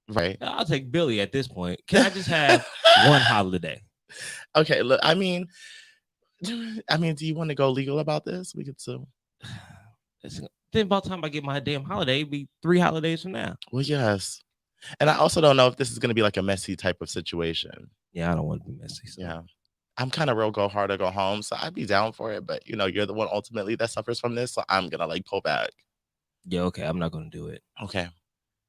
Right. I'll take Billy at this point. Can I just have one holiday? Okay, look, I mean, do you want to go legal about this? We could sue. Then by the time I get my damn holiday, it'd be 3 holidays from now. Well, yes. And I also don't know if this is going to be like a messy type of situation. Yeah, I don't want to be messy. So. Yeah. I'm kind of real go hard or go home, so I'd be down for it. But you're the one ultimately that suffers from this, so I'm gonna like pull back. Yeah, okay, I'm not gonna do it. Okay.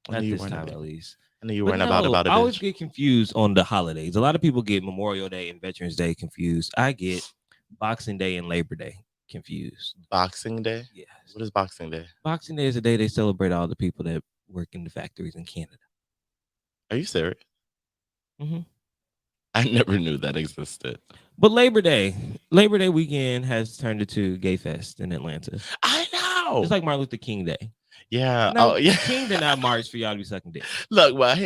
I Not knew you this weren't time, about at least. I knew you But weren't no, about it, I always bitch. get confused on the holidays. A lot of people get Memorial Day and Veterans Day confused. I get Boxing Day and Labor Day confused. Boxing Day? Yes. What is Boxing Day? Boxing Day is a day they celebrate all the people that work in the factories in Canada. Are you serious? Mm-hmm. I never knew that existed. But Labor Day weekend has turned into Gay Fest in Atlanta. I know. It's like Martin Luther King Day. Yeah. No, Oh, yeah. King did not march for y'all to be sucking dick. Look, well,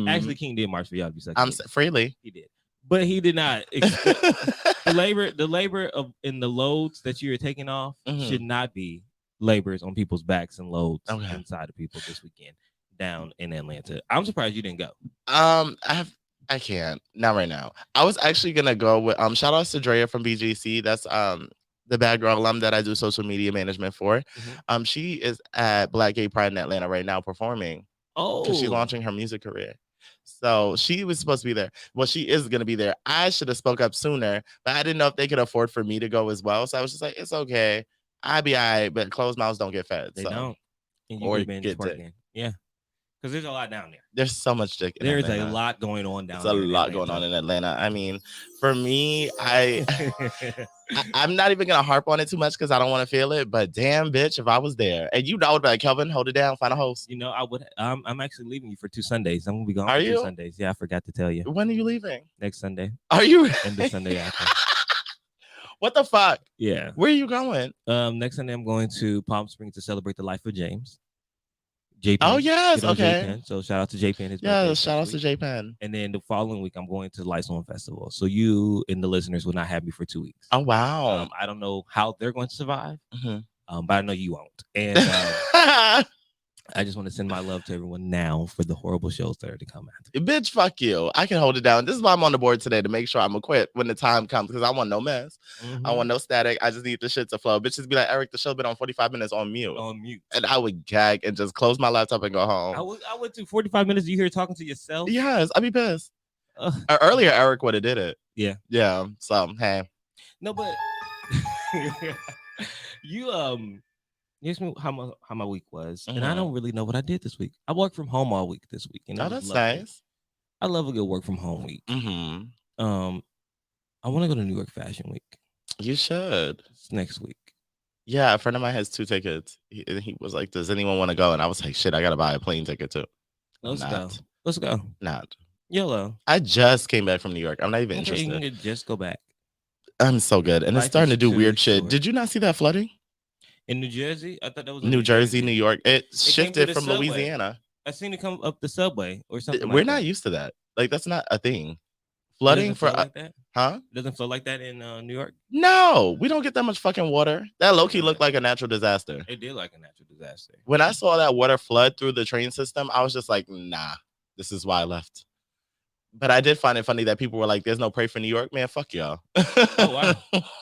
Actually, King did march for y'all to be sucking dick. Freely. He did, but he did not. The labor of in the loads that you're taking off should not be labors on people's backs and loads inside of people this weekend down in Atlanta. I'm surprised you didn't go. I can't. Not right now. I was actually gonna go with shout out to Drea from BGC. That's the Bad Girl alum that I do social media management for. She is at Black Gay Pride in Atlanta right now performing. Oh, because she's launching her music career. So she was supposed to be there. Well, she is gonna be there. I should have spoke up sooner, but I didn't know if they could afford for me to go as well. So I was just like, it's okay. I be all right, but closed mouths don't get fed. They so. don't. And you or get twerking. Yeah. Because there's a lot down there. There's so much dick in There's Atlanta. a lot going on down there. There's a lot going on in Atlanta. I mean, for me, I'm not even going to harp on it too much because I don't want to feel it. But damn, bitch, if I was there. And I would be like, Kelvin, hold it down, find a host. I would. I'm actually leaving you for 2 Sundays. I'm going to be gone for 2 Sundays. Yeah, I forgot to tell you. When are you leaving? Next Sunday. Are you? And the Sunday after. What the fuck? Yeah. Where are you going? Next Sunday, I'm going to Palm Springs to celebrate the life of James. J Pen. Oh yes, okay. J-Pen. So shout out to J Pen. Shout out to J Pen. And then the following week, I'm going to the Lights On Festival. So you and the listeners will not have me for 2 weeks. Oh wow. I don't know how they're going to survive, but I know you won't. And I just want to send my love to everyone now for the horrible shows that are to come after. Bitch, fuck you. I can hold it down. This is why I'm on the board today, to make sure I'm equipped when the time comes, because I want no mess. I want no static. I just need the shit to flow. Bitches be like, Eric, the show been on 45 minutes on mute. And I would gag and just close my laptop and go home. I went to 45 minutes. You here talking to yourself? Yes, I'd be pissed. Earlier, Eric would have did it. Yeah. Yeah. So, hey. No, but you asked me how my week was, and I don't really know what I did this week. I worked from home all week this week. And that's nice. I love a good work from home week. I want to go to New York Fashion Week. You should. It's next week. Yeah, a friend of mine has 2 tickets. He was like, does anyone want to go? And I was like, shit, I got to buy a plane ticket too. Let's go. Not. YOLO. I just came back from New York. I'm not even interested. You can just go back. I'm so good. And it's starting to do weird shit. Did you not see that flooding? In New Jersey? I thought that was New Jersey, New York. It shifted from subway. Louisiana. I seen it come up the subway or something. We're not used to that. Like, that's not a thing. Flooding for like that? Huh? It doesn't flow like that in New York? No, we don't get that much fucking water. That low-key looked like a natural disaster. It did like a natural disaster. When I saw that water flood through the train system, I was just like, nah, this is why I left. But I did find it funny that people were like, there's no pray for New York. Man, fuck y'all. Oh,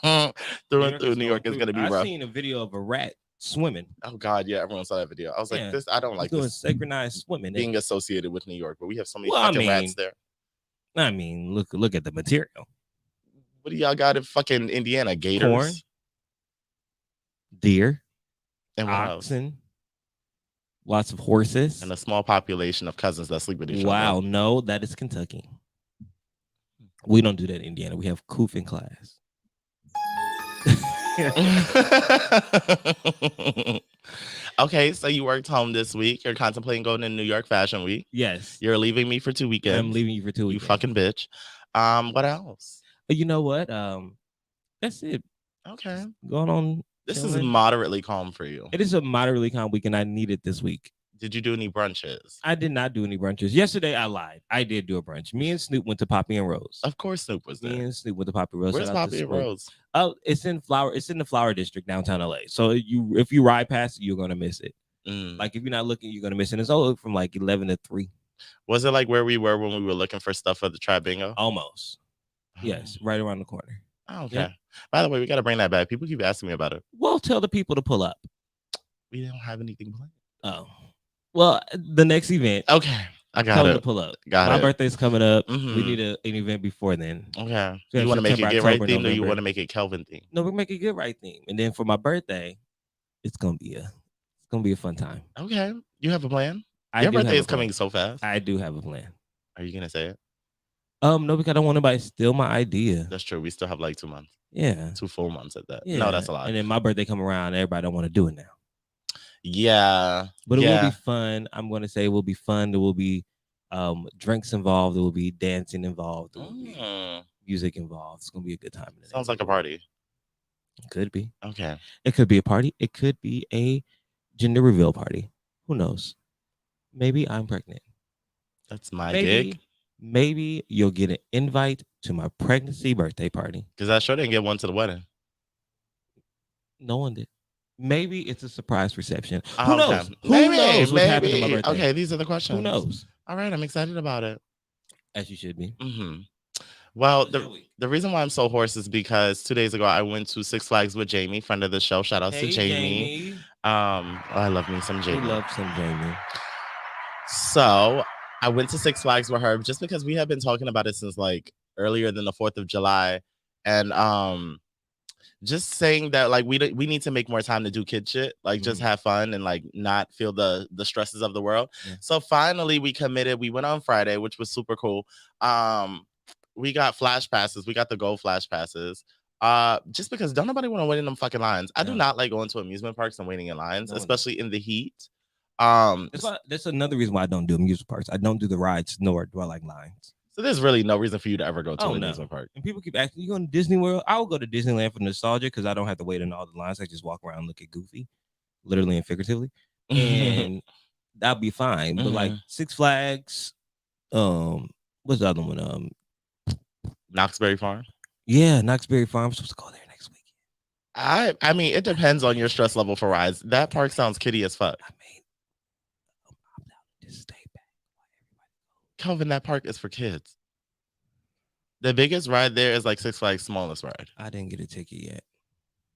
wow. Through and through, New York is going to be rough. I seen a video of a rat swimming. Oh, God, yeah, everyone saw that video. I was like, I don't like doing this synchronized swimming. Being associated with New York, but we have so many fucking rats there. I mean, look at the material. What do y'all got in fucking Indiana? Gators? Corn, deer, and oxen. Lots of horses. And a small population of cousins that sleep with each other. Wow, no, that is Kentucky. We don't do that in Indiana. We have coof in class. Okay, so you worked home this week. You're contemplating going to New York Fashion Week. Yes. You're leaving me for 2 weekends. I'm leaving you for 2 weekends. You fucking bitch. What else? You know what? That's it. Okay. Going on. This is moderately calm for you. It is a moderately calm week, and I need it this week. Did you do any brunches? I did not do any brunches. Yesterday, I lied. I did do a brunch. Me and Snoop went to Poppy and Rose. Of course, Snoop was there. Me and Snoop went to Poppy and Rose. Where's Poppy and Rose? Oh, it's in the Flower District, downtown LA. So if you ride past it, you're gonna miss it. Like if you're not looking, you're gonna miss it. It's all from like 11 to 3. Was it like where we were when we were looking for stuff for the Trap Bingo? Almost. Yes, right around the corner. Oh, okay. Yep. By the way, we got to bring that back. People keep asking me about it. Well, tell the people to pull up. We don't have anything planned. Oh. Well, the next event. Okay. I got tell it. them to pull up. My birthday's coming up. We need an event before then. Okay. So you want to make it Get Right theme, or you want to make it Kelvin theme? No, we make it Get Right theme, and then for my birthday, it's gonna be a fun time. Okay. You have a plan? Your birthday is coming so fast. I do have a plan. Are you gonna say it? No, because I don't want anybody to steal my idea. That's true. We still have like 2 months. Yeah. 2 full months at that. Yeah. No, that's a lot. And then my birthday come around, everybody don't want to do it now. Yeah. But it will be fun. I'm going to say it will be fun. There will be drinks involved. There will be dancing involved. There will be music involved. It's going to be a good time. Sounds like a party. It could be. Okay. It could be a party. It could be a gender reveal party. Who knows? Maybe I'm pregnant. That's my gig. Maybe you'll get an invite to my pregnancy birthday party. Because I sure didn't get one to the wedding. No one did. Maybe it's a surprise reception. Who knows? Who knows what's happening to my birthday? Okay, these are the questions. Who knows? All right, I'm excited about it. As you should be. Mm-hmm. Well, the reason why I'm so hoarse is because 2 days ago I went to Six Flags with Jamie, friend of the show. Shout out to Jamie. I love me some Jamie. We love some Jamie. So I went to Six Flags with her just because we have been talking about it since like earlier than the 4th of July. And just saying that like we need to make more time to do kid shit, like just have fun and like not feel the stresses of the world. Yeah. So finally we committed. We went on Friday, which was super cool. We got flash passes. We got the gold flash passes. Just because don't nobody want to wait in them fucking lines. I do not like going to amusement parks and waiting in lines, especially in the heat. That's another reason why I don't do amusement parks. I don't do the rides, nor do I like lines. So there's really no reason for you to ever go to an amusement park. And people keep asking, you going to Disney World? I will go to Disneyland for nostalgia because I don't have to wait in all the lines. I just walk around and look at Goofy, literally and figuratively. And that'll be fine. But like Six Flags, what's the other one? Knoxbury Farm? Yeah, Knoxbury Farm. I'm supposed to go there next week. I mean, it depends on your stress level for rides. That park sounds kiddie as fuck. I mean, just stay back. Kelvin, that park is for kids. The biggest ride there is like Six Flags' smallest ride. I didn't get a ticket yet.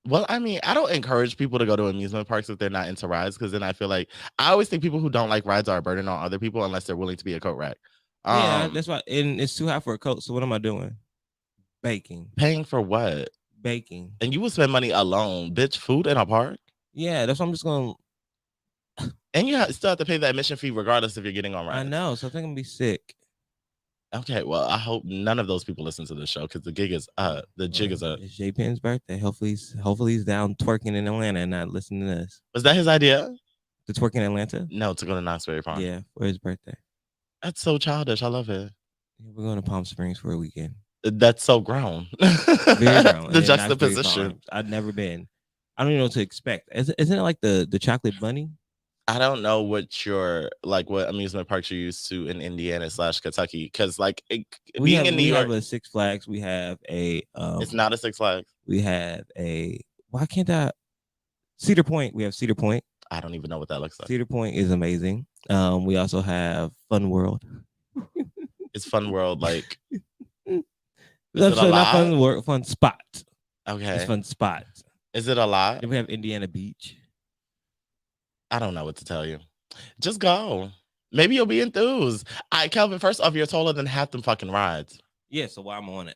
Well, I mean, I don't encourage people to go to amusement parks if they're not into rides, because then I feel like I always think people who don't like rides are a burden on other people unless they're willing to be a coat rack. Yeah, that's why. And it's too hot for a coat. So what am I doing? Baking. Paying for what? Baking. And you will spend money alone, bitch. Food in a park? Yeah, that's what I'm just going to. And you still have to pay the admission fee regardless if you're getting on rides. I know. So I think I'm going to be sick. Okay, well, I hope none of those people listen to this show because the jig is up. It's J Pen's birthday. Hopefully he's down twerking in Atlanta and not listening to this. Was that his idea? To twerk in Atlanta? No, to go to Knoxbury Farm. Yeah, for his birthday. That's so childish. I love it. Yeah, we're going to Palm Springs for a weekend. That's so grown. Very grown. The juxtaposition. I've never been. I don't even know what to expect. Isn't it like the chocolate bunny? I don't know what amusement parks you're used to in Indiana / Kentucky, because like being in New York, we have a Six Flags. We have a. It's not a Six Flags. We have a. Why can't that? Cedar Point. We have Cedar Point. I don't even know what that looks like. Cedar Point is amazing. We also have Fun World. Is Fun World like? That's not Fun World. Fun Spot. Okay. It's Fun Spot. Is it a lot? Then we have Indiana Beach. I don't know what to tell you. Just go. Maybe you'll be enthused. Kelvin, first off, you're taller than half them fucking rides. Yeah, so why I'm on it?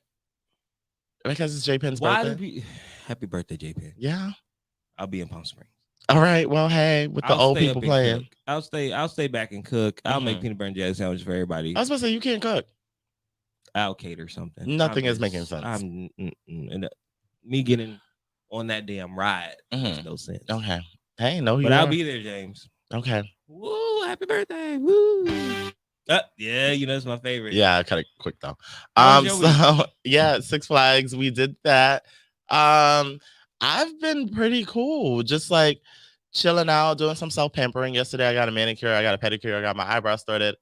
Because it's J Pen's birthday. Happy birthday, J Pen. Yeah. I'll be in Palm Springs. All right. Well, hey, with the old people playing. I'll stay back and cook. I'll make peanut butter and jelly sandwiches for everybody. I was supposed to say you can't cook. I'll cater something. Nothing is making sense. Me getting on that damn ride makes no sense. Okay. Hey, no, but I'll be there, James. Okay. Woo! Happy birthday! Woo! Yeah, it's my favorite. Yeah, I cut it quick though. Yeah, Six Flags, we did that. I've been pretty cool, just like chilling out, doing some self pampering. Yesterday, I got a manicure, I got a pedicure, I got my eyebrows started.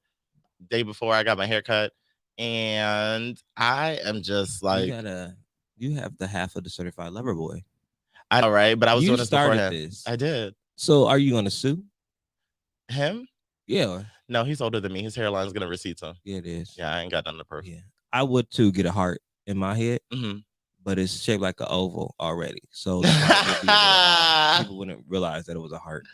Day before, I got my hair cut, and I am just like, you have the half of the certified lover boy. I know, right? But I was doing this beforehand. I did. So are you going to sue him? Yeah. No, he's older than me. His hairline's gonna recede soon. Yeah, it is. Yeah, I ain't got nothing to prove. Yeah, I would too get a heart in my head, Mm-hmm. but it's shaped like an oval already, so the heart would be a little off. People wouldn't realize that it was a heart.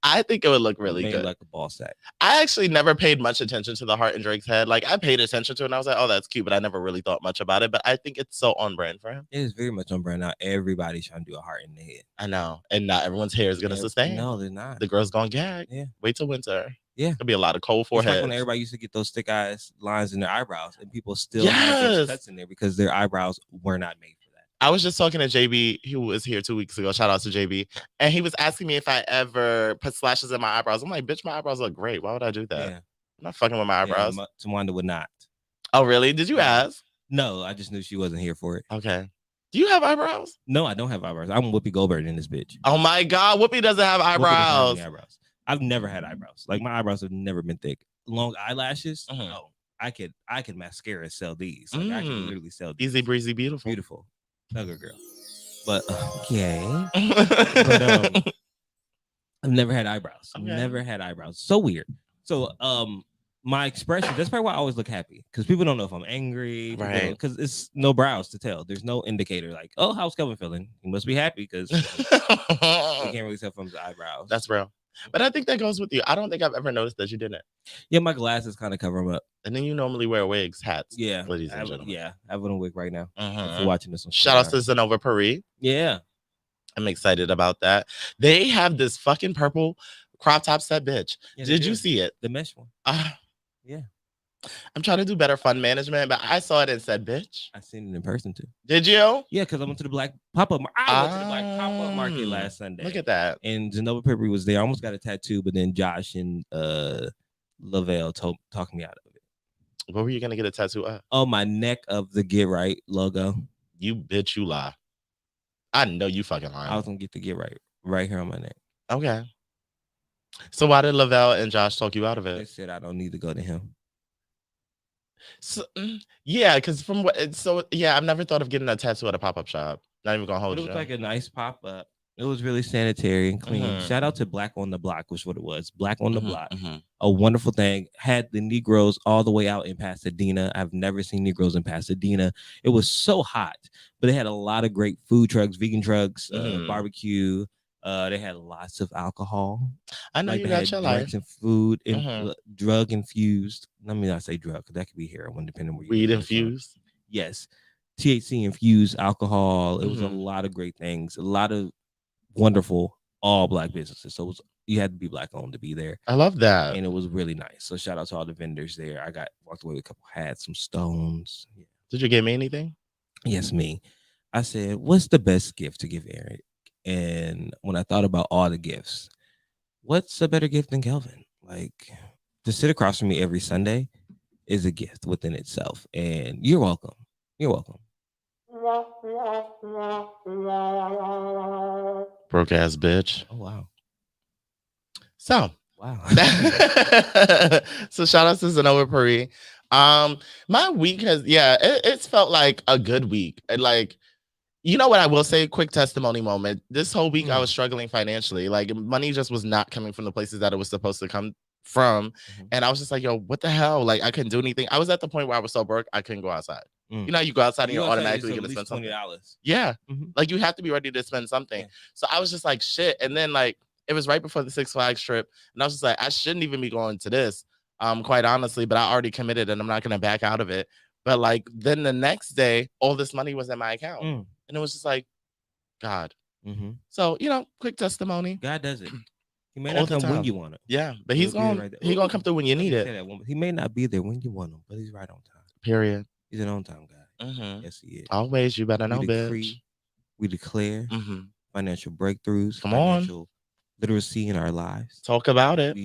I think it would look really good, like a ball sack. I actually never paid much attention to the heart in Drake's head. Like I paid attention to it, and I was like, "Oh, that's cute," but I never really thought much about it. But I think it's so on brand for him. It is very much on brand now. Everybody's trying to do a heart in the head. I know, and not everyone's hair is gonna sustain. No, they're not. The girl's gonna gag. Yeah, wait till winter. Yeah, it'll be a lot of cold foreheads. It's like when everybody used to get those thick eyes lines in their eyebrows, and people still have those cuts in there because their eyebrows were not made. I was just talking to JB, who was here 2 weeks ago. Shout out to JB. And he was asking me if I ever put slashes in my eyebrows. I'm like, bitch, my eyebrows look great. Why would I do that? Yeah. I'm not fucking with my eyebrows. Yeah, Tawanda would not. Oh, really? Did you ask? No, I just knew she wasn't here for it. Okay. Do you have eyebrows? No, I don't have eyebrows. I'm Whoopi Goldberg in this bitch. Oh my God. Whoopi doesn't have eyebrows. Eyebrows. I've never had eyebrows. Like my eyebrows have never been thick. Long eyelashes. Mm-hmm. Oh, I could mascara sell these. Like I can literally sell these. Easy breezy, beautiful. Beautiful. Nugget girl. But okay. But I've never had eyebrows. Okay. Never had eyebrows. So weird. So my expression, that's probably why I always look happy. Because people don't know if I'm angry. Right. Because it's no brows to tell. There's no indicator like, oh, how's Kelvin feeling? He must be happy because you can't really tell from his eyebrows. That's real. But I think that goes with you. I don't think I've ever noticed that you didn't. Yeah, my glasses kind of cover them up. And then you normally wear wigs, hats. Yeah, ladies and gentlemen. Yeah, I have on a wig right now. If you're watching this one. Shout out to Zenova Paris. Yeah. I'm excited about that. They have this fucking purple crop top set, bitch. Yeah, did you see it? The mesh one. Yeah. I'm trying to do better fund management, but I saw it and said, bitch. I seen it in person too. Did you? Yeah, because I went to the Black Pop-Up. I went to the Black Pop-Up Market last Sunday. Look at that. And Zenova Paris was there. I almost got a tattoo, but then Josh and Lavelle talked me out of it. What were you gonna get a tattoo of? Oh, my neck of the Get Right logo. You bitch, you lie. I know you fucking lying. I was gonna get the Get right here on my neck. Okay. So why did Lavelle and Josh talk you out of it? They said I don't need to go to him. So yeah, because from what I've never thought of getting a tattoo at a pop-up shop. Not even gonna hold you. It was like a nice pop-up. It was really sanitary and clean. Mm-hmm. Shout out to Black on the Block, was what it was. Black on the Block. Mm-hmm. A wonderful thing. Had the Negroes all the way out in Pasadena. I've never seen Negroes in Pasadena. It was so hot, but they had a lot of great food trucks, vegan trucks, barbecue. They had lots of alcohol. I know you got your life. And food and drug infused. Let me not say drug, because that could be heroin, depending on where you weed infused. Yes, THC infused alcohol. It was a lot of great things. A lot of wonderful all Black businesses. So you had to be Black owned to be there. I love that, and it was really nice. So shout out to all the vendors there. I walked away with a couple hats, some stones. Yeah. Did you get me anything? Yes, me. I said, what's the best gift to give Eric? And when I thought about all the gifts, what's a better gift than Kelvin? Like, to sit across from me every Sunday is a gift within itself. And you're welcome. You're welcome. Broke ass bitch. Oh, wow. So. Wow. So shout out to Zenova Paris. My week has, it's felt like a good week. Like, you know what I will say? Quick testimony moment. This whole week I was struggling financially. Like money just was not coming from the places that it was supposed to come from. And I was just like, yo, what the hell? Like I couldn't do anything. I was at the point where I was so broke, I couldn't go outside. You know, you go outside and you're automatically going to spend something. $20. Yeah. Like you have to be ready to spend something. Yeah. So I was just like, shit. And then like, it was right before the Six Flags trip. And I was just like, I shouldn't even be going to this, quite honestly, but I already committed and I'm not going to back out of it. But like, then the next day, all this money was in my account. And it was just like, God. So, you know, quick testimony. God does it. He may not come when you want it. Yeah, but he's going to come through when you need it. He may not be there when you want him, but he's right on time. Period. He's an on-time guy. Yes, he is. Always, you better know, bitch. We declare financial breakthroughs. Come financial literacy in our lives. Talk about it.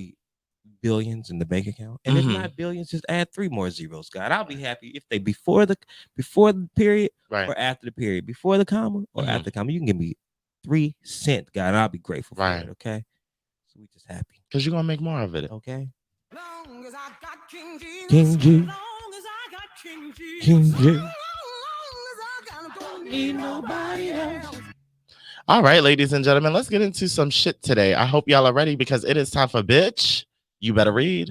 Billions in the bank account, and if not billions, just add 3 more zeros. God, I'll be happy if they before the period or after the period, before the comma or after the comma. You can give me 3 cents, God, and I'll be grateful for it. Okay, so we just happy because you're gonna make more of it. Okay. Long as I got King Jesus, King Jesus. Long as I got King Jesus, King Jesus. Long as I don't need nobody else. All right, ladies and gentlemen, let's get into some shit today. I hope y'all are ready because it is time for Bitch You better read.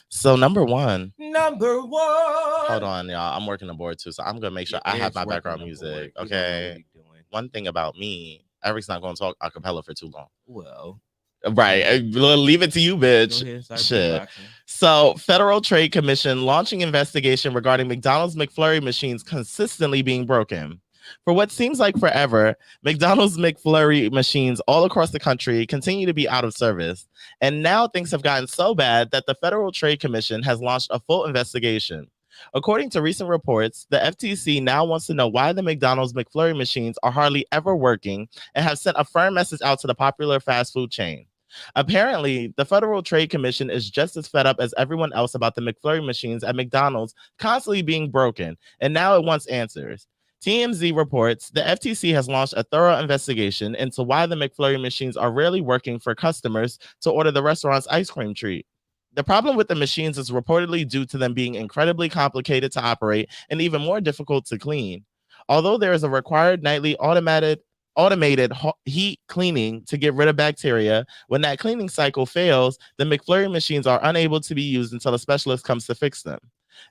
So number one. Hold on, y'all. I'm working the board too, so I'm gonna make sure I have my background music. Okay. One thing about me, Eric's not gonna talk a cappella for too long. Well, right. Leave it to you, bitch. Shit. So, Federal Trade Commission launching investigation regarding McDonald's McFlurry machines consistently being broken. For what seems like forever, McDonald's McFlurry machines all across the country continue to be out of service. And now things have gotten so bad that the Federal Trade Commission has launched a full investigation. According to recent reports, the FTC now wants to know why the McDonald's McFlurry machines are hardly ever working and have sent a firm message out to the popular fast food chain. Apparently, the Federal Trade Commission is just as fed up as everyone else about the McFlurry machines at McDonald's constantly being broken, and now it wants answers. TMZ reports the FTC has launched a thorough investigation into why the McFlurry machines are rarely working for customers to order the restaurant's ice cream treat. The problem with the machines is reportedly due to them being incredibly complicated to operate and even more difficult to clean. Although there is a required nightly automated heat cleaning to get rid of bacteria, when that cleaning cycle fails, the McFlurry machines are unable to be used until a specialist comes to fix them.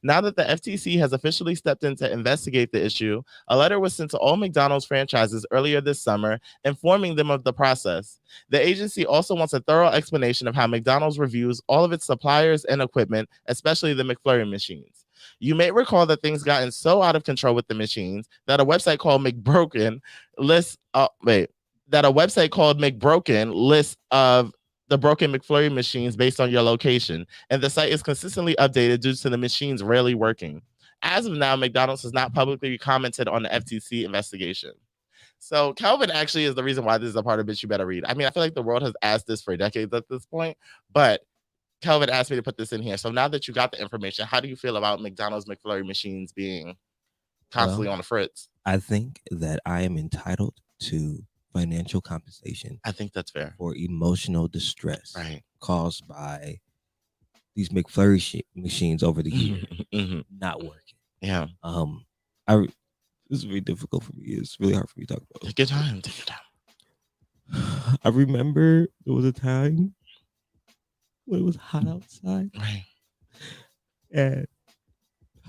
Now that the FTC has officially stepped in to investigate the issue, a letter was sent to all McDonald's franchises earlier this summer, informing them of the process. The agency also wants a thorough explanation of how McDonald's reviews all of its suppliers and equipment, especially the McFlurry machines. You may recall that things gotten so out of control with the machines that a website called McBroken lists of the broken McFlurry machines based on your location, and the site is consistently updated due to the machines rarely working. As of now, McDonald's has not publicly commented on the FTC investigation. So Calvin actually is the reason why this is a part of Bitch You Better Read. I mean, I feel like the world has asked this for decades at this point, but Kelvin asked me to put this in here. So now that you got the information, how do you feel about McDonald's McFlurry machines being constantly on the fritz? I think that I am entitled to financial compensation. I think that's fair. For emotional distress caused by these McFlurry machines over the year not working. Yeah. This is very difficult for me. It's really hard for me to talk about. Take your time. Take your time. I remember there was a time when it was hot outside. Right. And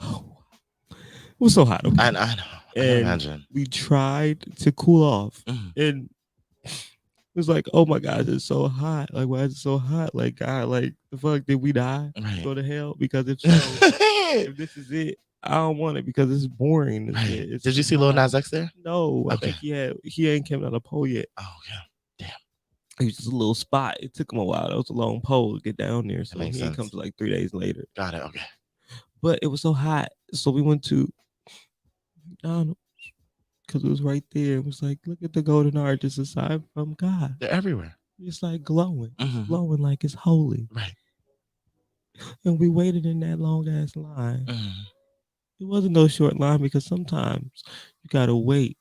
it was so hot. Okay? I know. I can imagine. We tried to cool off. And it was like, oh my God, it's so hot. Like, why is it so hot? Like, God, like, the fuck, did we die? Right. Go to hell? Because if so, if this is it, I don't want it because it's boring. Right. Did you see Lil Nas X there? No. Okay. I think he ain't came on a pole yet. Oh, yeah. Damn. It was just a little spot. It took him a while. That was a long pole to get down there. So he comes like 3 days later. Got it. Okay. But it was so hot. So we went to McDonald's because it was right there. It was like, look at the golden arches aside from God. They're everywhere. It's like glowing. It's glowing like it's holy. Right. And we waited in that long ass line. It wasn't no short line because sometimes you gotta wait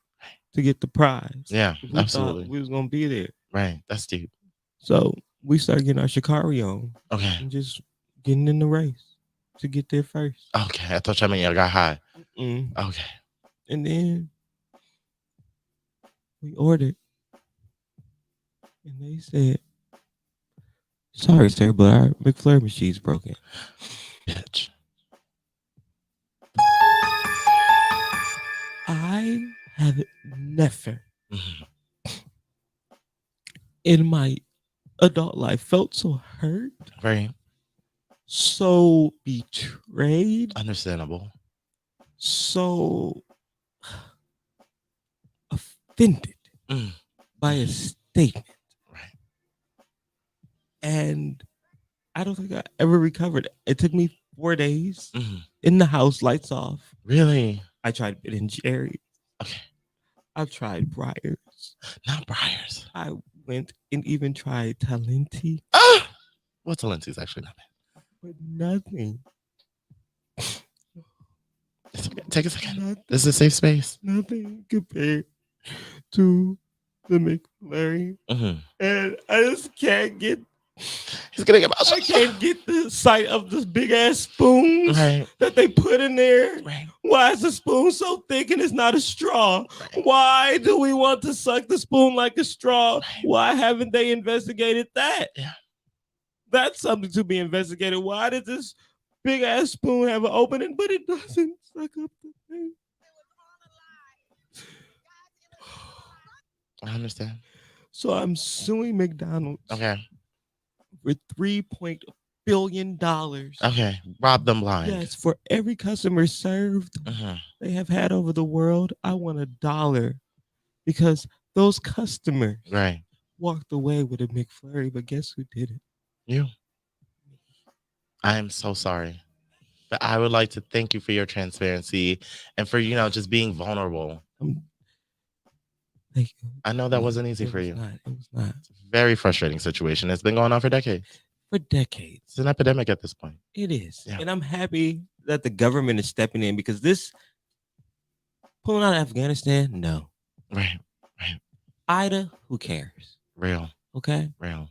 to get the prize. Yeah, absolutely. We was gonna be there. Right, that's deep. So we started getting our Shikari on. Okay. And just getting in the race to get there first. Okay, I thought y'all got high. Okay. And then we ordered. And they said, sorry, sir, but our McFlurry machine's broken. Bitch. I have never in my adult life felt so hurt. Right. So betrayed. Understandable. So offended by a statement. Right. And I don't think I ever recovered. It took me 4 days in the house, lights off. Really? I tried Ben & Jerry's. Okay. I tried Briars. Not Briars. I went and even tried Talenti. Well, Talenti's actually not bad. But nothing. It's okay. Take a second. Nothing, this is a safe space. Nothing compared to the McFlurry. And I just can't get He's getting emotional. I can't get the sight of the big ass spoons that they put in there. Right. Why is the spoon so thick and it's not a straw? Right. Why do we want to suck the spoon like a straw? Right. Why haven't they investigated that? Yeah. That's something to be investigated. Why did this big ass spoon have an opening, but it doesn't suck up the thing? I understand. So I'm suing McDonald's. Okay. For $3 billion. Okay. Rob them blind. Yes, for every customer served they have had over the world, I want $1 because those customers walked away with a McFlurry, but guess who did it? You. I am so sorry. But I would like to thank you for your transparency and for, just being vulnerable. Thank you. I know that wasn't easy for you. It was not. It's a very frustrating situation. It's been going on for decades. It's an epidemic at this point. It is. Yeah. And I'm happy that the government is stepping in because this pulling out of Afghanistan, no. Right. Ida, who cares? Real. Okay? Real.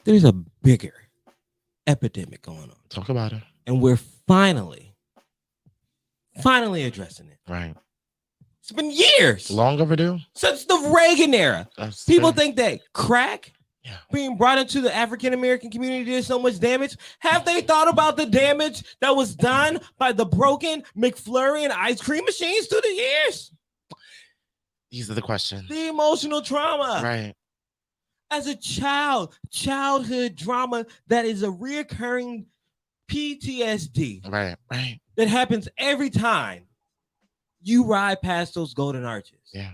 There's a bigger epidemic going on. Talk about it. And we're finally addressing it. Right. It's been years. Long overdue. Since the Reagan era. That's People fair. think that crack being brought into the African American community did so much damage. Have they thought about the damage that was done by the broken McFlurry and ice cream machines through the years? These are the questions. The emotional trauma. Right. As a childhood drama that is a reoccurring PTSD. Right. That happens every time you ride past those golden arches. Yeah.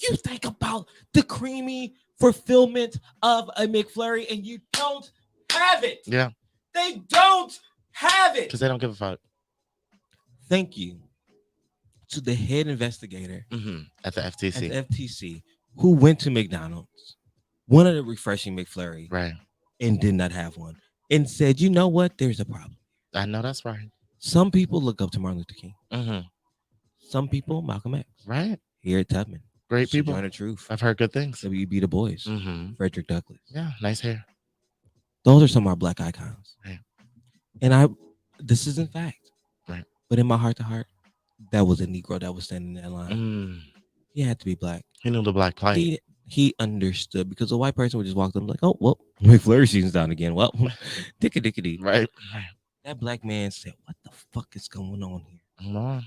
You think about the creamy fulfillment of a McFlurry and you don't have it. Yeah. They don't have it. Because they don't give a fuck. Thank you to the head investigator at the FTC. Who went to McDonald's, wanted a refreshing McFlurry, right, and did not have one, and said, "You know what? There's a problem." I know that's right. Some people look up to Martin Luther King. Some people, Malcolm X. Right. Harriet Tubman. Great people. Sojourner Truth. I've heard good things. W.B. Du Bois. Frederick Douglass. Yeah, nice hair. Those are some of our Black icons. Right. And this isn't fact. Right. But in my heart to heart, that was a Negro that was standing in that line. He had to be Black. He knew the Black plight. He understood, because a white person would just walk up like, "Oh, well, McFlurry season's down again. Well, dickity." Right. That Black man said, "What the fuck is going on here?" Come on.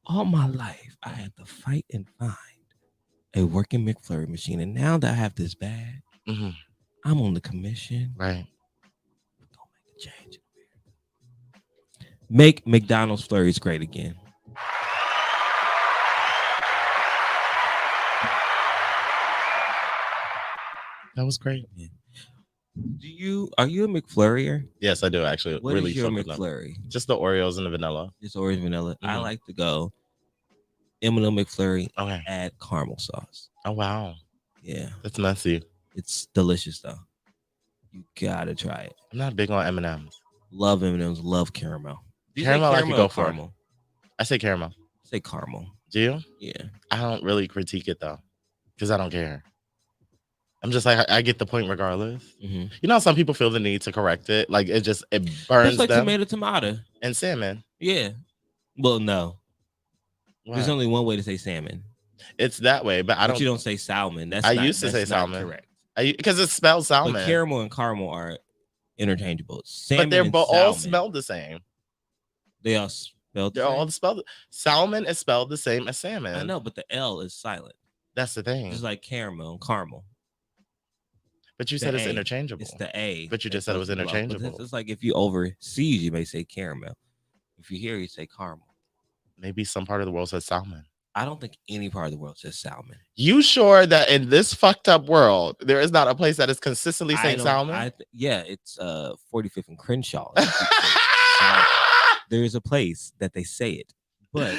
All my life, I had to fight and find a working McFlurry machine. And now that I have this bag, I'm on the commission. Right. Don't make a change. Make McDonald's Flurries great again. That was great. Yeah. Are you a McFlurrier? Yes, I do actually. What really is your McFlurry? Just the Oreos and the vanilla. Just Oreos and vanilla. I like to go M&M McFlurry. Okay. Add caramel sauce. Oh wow. Yeah. That's messy. It's delicious though. You gotta try it. I'm not big on M&Ms. Love M&Ms. Love caramel. Caramel I could go for. Caramel? I say caramel. I say caramel. Do you? Yeah. I don't really critique it though, because I don't care. I'm just like, I get the point regardless. You know, some people feel the need to correct it. Like it burns it's like them. tomato And salmon. Yeah. Well, no. What? There's only one way to say salmon. It's that way, but you don't say salmon. I used to say salmon. Correct. Because it's spelled salmon. But caramel and caramel are interchangeable. Salmon, but they're and all salmon, spelled the same. They all spelled. They're all spelled. Salmon is spelled the same as salmon. I know, but the L is silent. That's the thing. It's like caramel and caramel. But you said it's interchangeable. It's the A. But you just said it was interchangeable. It's like if you overseas, you may say caramel. If you here, you say caramel. Maybe some part of the world says salmon. I don't think any part of the world says salmon. You sure that in this fucked up world, there is not a place that is consistently saying salmon? Yeah, it's 45th and Crenshaw. There is a place that they say it, but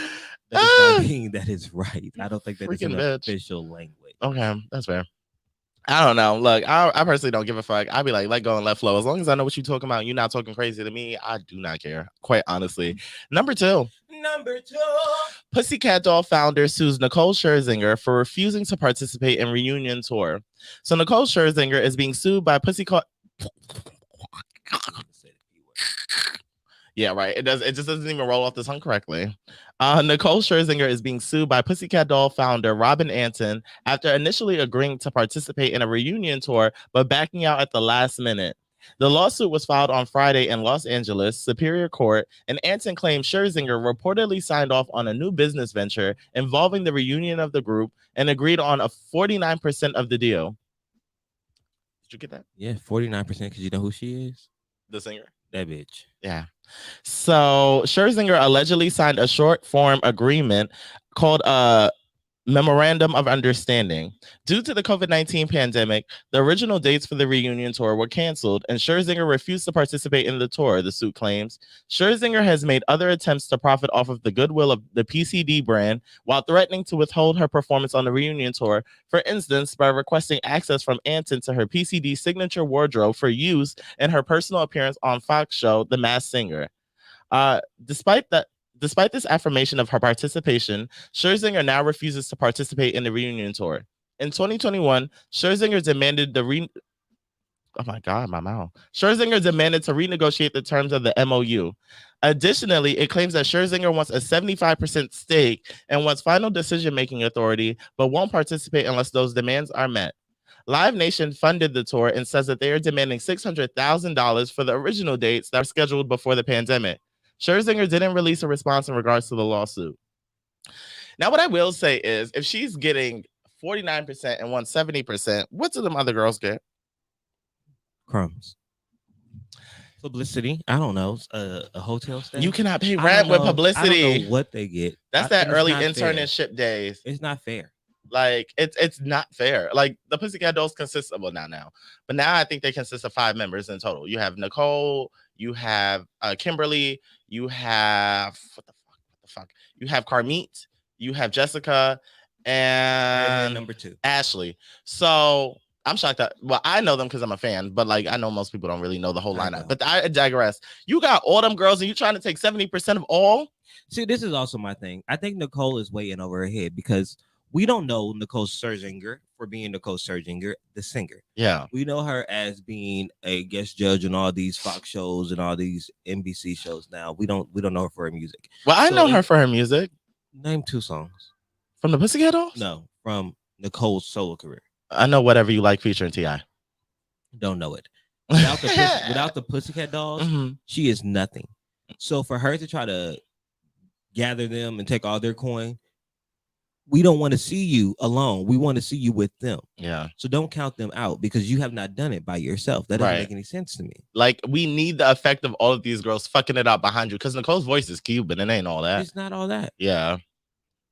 that does not mean that it's right. I don't think that is an official language. Okay, that's fair. I don't know. Look, I personally don't give a fuck. I'd be like, let go and let flow. As long as I know what you're talking about, you're not talking crazy to me. I do not care, quite honestly. Number two. Number 2. Pussycat Doll founder sues Nicole Scherzinger for refusing to participate in reunion tour. So Nicole Scherzinger is being sued by Pussycat. Yeah, right. It does. It just doesn't even roll off the tongue correctly. Nicole Scherzinger is being sued by Pussycat Doll founder Robin Anton after initially agreeing to participate in a reunion tour, but backing out at the last minute. The lawsuit was filed on Friday in Los Angeles Superior Court, and Anton claimed Scherzinger reportedly signed off on a new business venture involving the reunion of the group and agreed on a 49% of the deal. Did you get that? Yeah, 49%, because you know who she is? The singer? That bitch. Yeah. So Scherzinger allegedly signed a short form agreement called a Memorandum of Understanding. Due to the COVID-19 pandemic, the original dates for the reunion tour were canceled, and Scherzinger refused to participate in the tour, the suit claims. Scherzinger has made other attempts to profit off of the goodwill of the PCD brand while threatening to withhold her performance on the reunion tour, for instance, by requesting access from Anton to her PCD signature wardrobe for use in her personal appearance on Fox show The Masked Singer. Despite this affirmation of her participation, Scherzinger now refuses to participate in the reunion tour. In 2021, Scherzinger demanded Scherzinger demanded to renegotiate the terms of the MOU. Additionally, it claims that Scherzinger wants a 75% stake and wants final decision-making authority, but won't participate unless those demands are met. Live Nation funded the tour and says that they are demanding $600,000 for the original dates that were scheduled before the pandemic. Scherzinger didn't release a response in regards to the lawsuit. Now, what I will say is, if she's getting 49% and wants 70%, what do them other girls get? Crumbs. Publicity. I don't know. A hotel stay. You cannot pay rent with publicity. I don't know what they get. That's that early internship days. It's not fair. Like, it's not fair. Like, the Pussycat Dolls consist of, well, not now, but now I think they consist of 5 members in total. You have Nicole, you have Kimberly, you have what the fuck? You have Carmit, you have Jessica, and number 2, Ashley. So I'm shocked that, well, I know them because I'm a fan, but like I know most people don't really know the whole lineup. But I digress. You got all them girls and you trying to take 70% of all? See, this is also my thing. I think Nicole is way in over her head because we don't know Nicole Scherzinger for being Nicole Scherzinger, the singer. Yeah. We know her as being a guest judge on all these Fox shows and all these NBC shows now. We don't know her for her music. Well, I know her for her music. Name 2 songs. From the Pussycat Dolls? No, from Nicole's solo career. I know Whatever You Like featuring T.I. Don't know it. Without the Pussycat Dolls, she is nothing. So for her to try to gather them and take all their coin, we don't want to see you alone. We want to see you with them. Yeah. So don't count them out because you have not done it by yourself. That doesn't make any sense to me. Like, we need the effect of all of these girls fucking it out behind you because Nicole's voice is Cuban and it ain't all that. It's not all that. Yeah.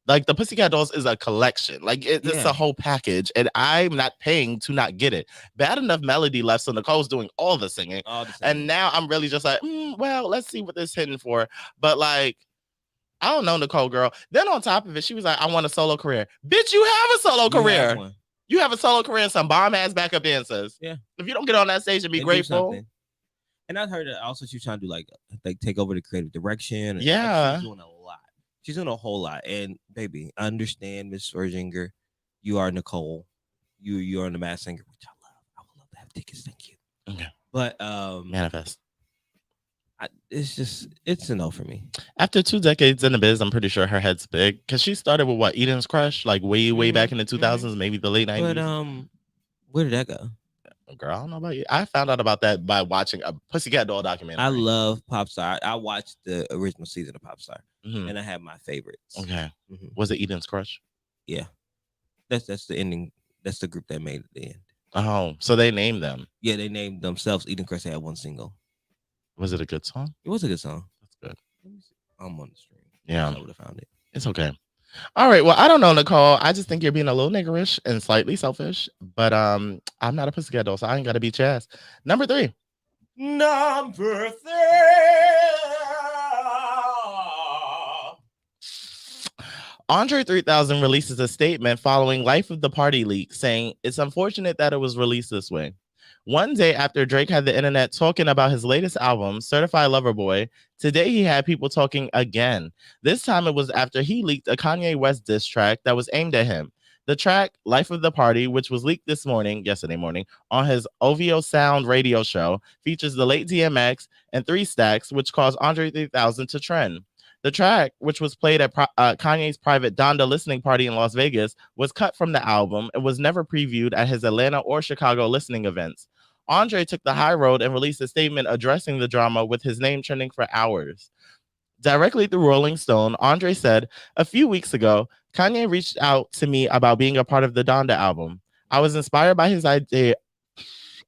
Like, the Pussycat Dolls is a collection. Like, it's a whole package, and I'm not paying to not get it. Bad Enough Melody left, so Nicole's doing all the singing. And now I'm really just like, well, let's see what this hitting for. But, like, I don't know, Nicole, girl. Then on top of it, she was like, I want a solo career. Bitch, you have a solo career. You have a solo career and some bomb-ass backup dancers. Yeah. If you don't get on that stage and be grateful. And I heard that also she's trying to do, like take over the creative direction. Yeah. Like, she's doing a lot. She's doing a whole lot. And baby, I understand, Miss Scherzinger. You are Nicole. You're on The Masked Singer, which I love. I would love to have tickets. Thank you. Okay. But manifest. It's a no for me. After 2 decades in the biz, I'm pretty sure her head's big because she started with what, Eden's Crush, like way back in the 2000s, maybe the late 90s. But where did that go? Girl, I don't know about you. I found out about that by watching a Pussycat Doll documentary. I love Popstar. I watched the original season of Popstar, and I have my favorites. Okay. Was it Eden's Crush? Yeah. That's the ending. That's the group that made it the end. Oh, so they named them. Yeah, they named themselves Eden Crush. They had 1 single. Was it a good song? It was a good song. That's good. I'm on the stream. Yeah. I would have found it. It's okay. All right. Well, I don't know, Nicole. I just think you're being a little niggerish and slightly selfish. But I'm not a Pussycat Doll, so I ain't got to beat your ass. Number 3. Andre 3000 releases a statement following Life of the Party leak, saying it's unfortunate that it was released this way. One day after Drake had the internet talking about his latest album, Certified Lover Boy, today he had people talking again. This time it was after he leaked a Kanye West diss track that was aimed at him. The track, Life of the Party, which was leaked yesterday morning, on his OVO Sound radio show, features the late DMX and Three Stacks, which caused Andre 3000 to trend. The track, which was played at Kanye's private Donda listening party in Las Vegas, was cut from the album and was never previewed at his Atlanta or Chicago listening events. Andre took the high road and released a statement addressing the drama with his name trending for hours. Directly through Rolling Stone, Andre said, "A few weeks ago, Kanye reached out to me about being a part of the Donda album. I was inspired by his idea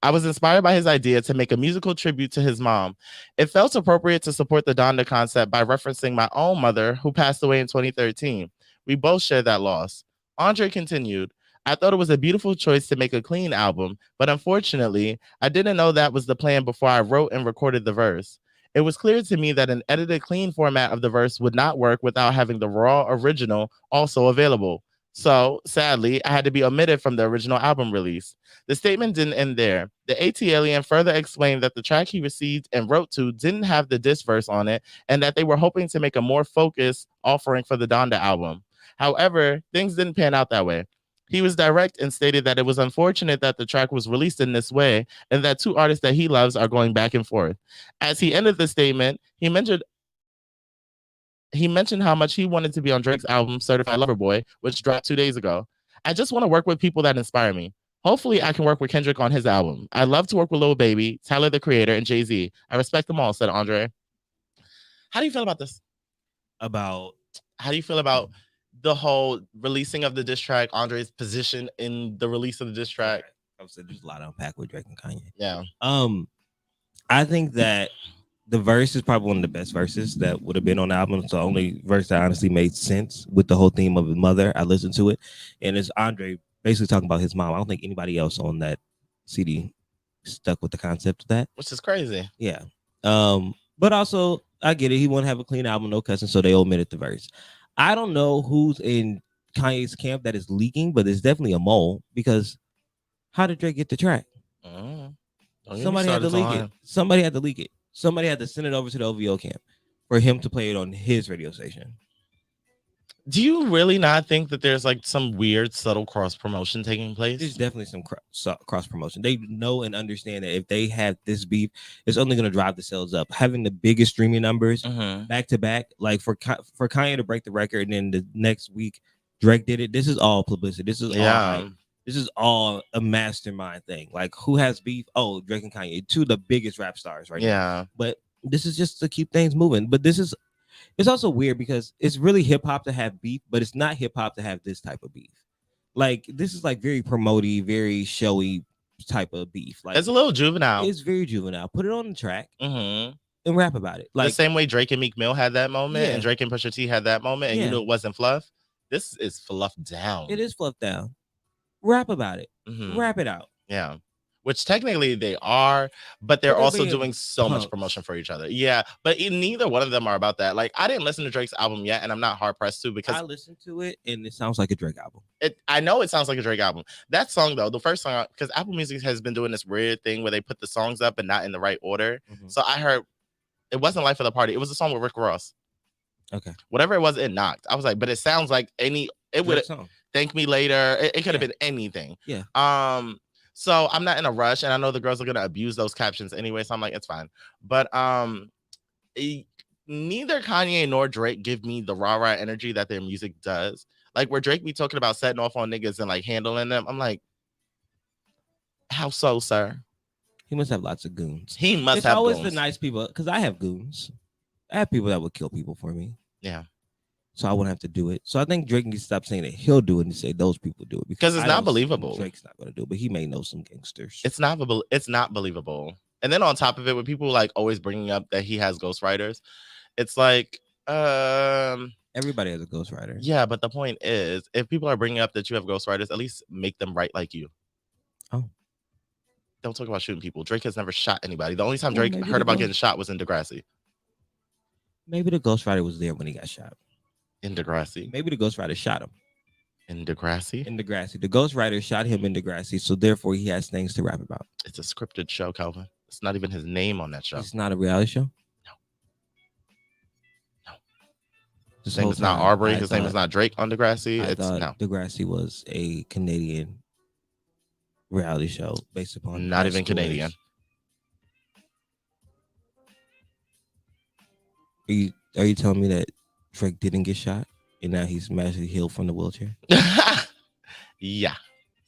to make a musical tribute to his mom. It felt appropriate to support the Donda concept by referencing my own mother, who passed away in 2013. We both shared that loss." Andre continued, "I thought it was a beautiful choice to make a clean album, but unfortunately, I didn't know that was the plan before I wrote and recorded the verse. It was clear to me that an edited clean format of the verse would not work without having the raw original also available. So, sadly, I had to be omitted from the original album release." The statement didn't end there. The ATLian further explained that the track he received and wrote to didn't have the diss verse on it, and that they were hoping to make a more focused offering for the Donda album. However, things didn't pan out that way. He was direct and stated that it was unfortunate that the track was released in this way and that two artists that he loves are going back and forth. As he ended the statement, he mentioned how much he wanted to be on Drake's album Certified Lover Boy, which dropped 2 days ago. "I just want to work with people that inspire me. Hopefully, I can work with Kendrick on his album. I'd love to work with Lil Baby, Tyler the Creator, and Jay-Z. I respect them all," said Andre. How do you feel about this? About How do you feel about the whole releasing of the diss track, Andre's position in the release of the diss track? I said there's a lot to unpack with Drake and Kanye. Yeah. I think that the verse is probably one of the best verses that would have been on the album. It's the only verse that honestly made sense with the whole theme of his mother. I listened to it, and it's Andre basically talking about his mom. I don't think anybody else on that CD stuck with the concept of that, which is crazy. Yeah. But also I get it. He wouldn't have a clean album, no cussing, so they omitted the verse. I don't know who's in Kanye's camp that is leaking, but it's definitely a mole, because how did Drake get the track? Somebody had to leak it. Somebody had to leak it. Somebody had to send it over to the OVO camp for him to play it on his radio station. Do you really not think that there's like some weird subtle cross promotion taking place? There's definitely some cross promotion. They know and understand that if they have this beef, it's only going to drive the sales up. Having the biggest streaming numbers back to back, like for Kanye to break the record, and then the next week Drake did it. This is all publicity. This is all. This is all a mastermind thing. Like, who has beef? Oh, Drake and Kanye, two of the biggest rap stars right now. But this is just to keep things moving. But it's also weird because it's really hip hop to have beef, but it's not hip hop to have this type of beef. Like, this is like very promoty, very showy type of beef. Like, it's a little juvenile. It's very juvenile. Put it on the track and rap about it. Like the same way Drake and Meek Mill had that moment, and Drake and Pusha T had that moment, and you know it wasn't fluff. This is fluffed down. It is fluffed down. Rap about it. Rap it out. Yeah. Which technically they are, but they're also doing so much promotion for each other. Yeah, but neither one of them are about that. Like, I didn't listen to Drake's album yet, and I'm not hard pressed to, because I listened to it and it sounds like a Drake album. I know it sounds like a Drake album. That song though, the first song, because Apple Music has been doing this weird thing where they put the songs up and not in the right order. So I heard it wasn't Life of the Party. It was a song with Rick Ross. Okay. Whatever it was, it knocked. I was like, but it sounds like it would Thank Me Later. It could have been anything. Yeah. So I'm not in a rush, and I know the girls are gonna abuse those captions anyway, so I'm like, it's fine. But neither Kanye nor Drake give me the rah energy that their music does. Like, where Drake be talking about setting off on niggas and like handling them, I'm like, how so, sir? He must have lots of goons. He must have always goons. The nice people, because I have goons. I have people that would kill people for me. Yeah. So I wouldn't have to do it. So I think Drake needs to stop saying that he'll do it and say those people do it, because it's not believable. Drake's not going to do it, but he may know some gangsters. It's not believable. And then on top of it, with people like always bringing up that he has ghostwriters, it's like everybody has a ghostwriter. Yeah, but the point is, if people are bringing up that you have ghostwriters, at least make them write like you. Oh. Don't talk about shooting people. Drake has never shot anybody. The only time Drake heard about getting shot was in Degrassi. Maybe the ghostwriter was there when he got shot. In Degrassi. Maybe the ghostwriter shot him. In Degrassi? In Degrassi. The ghostwriter shot him in Degrassi, so therefore he has things to rap about. It's a scripted show, Calvin. It's not even his name on that show. It's not a reality show? No. His name is not Arbery. His name is not Drake on Degrassi. I thought no. Degrassi was a Canadian reality show based upon not even Canadian. Are you telling me that Drake didn't get shot and now he's magically healed from the wheelchair? Yeah.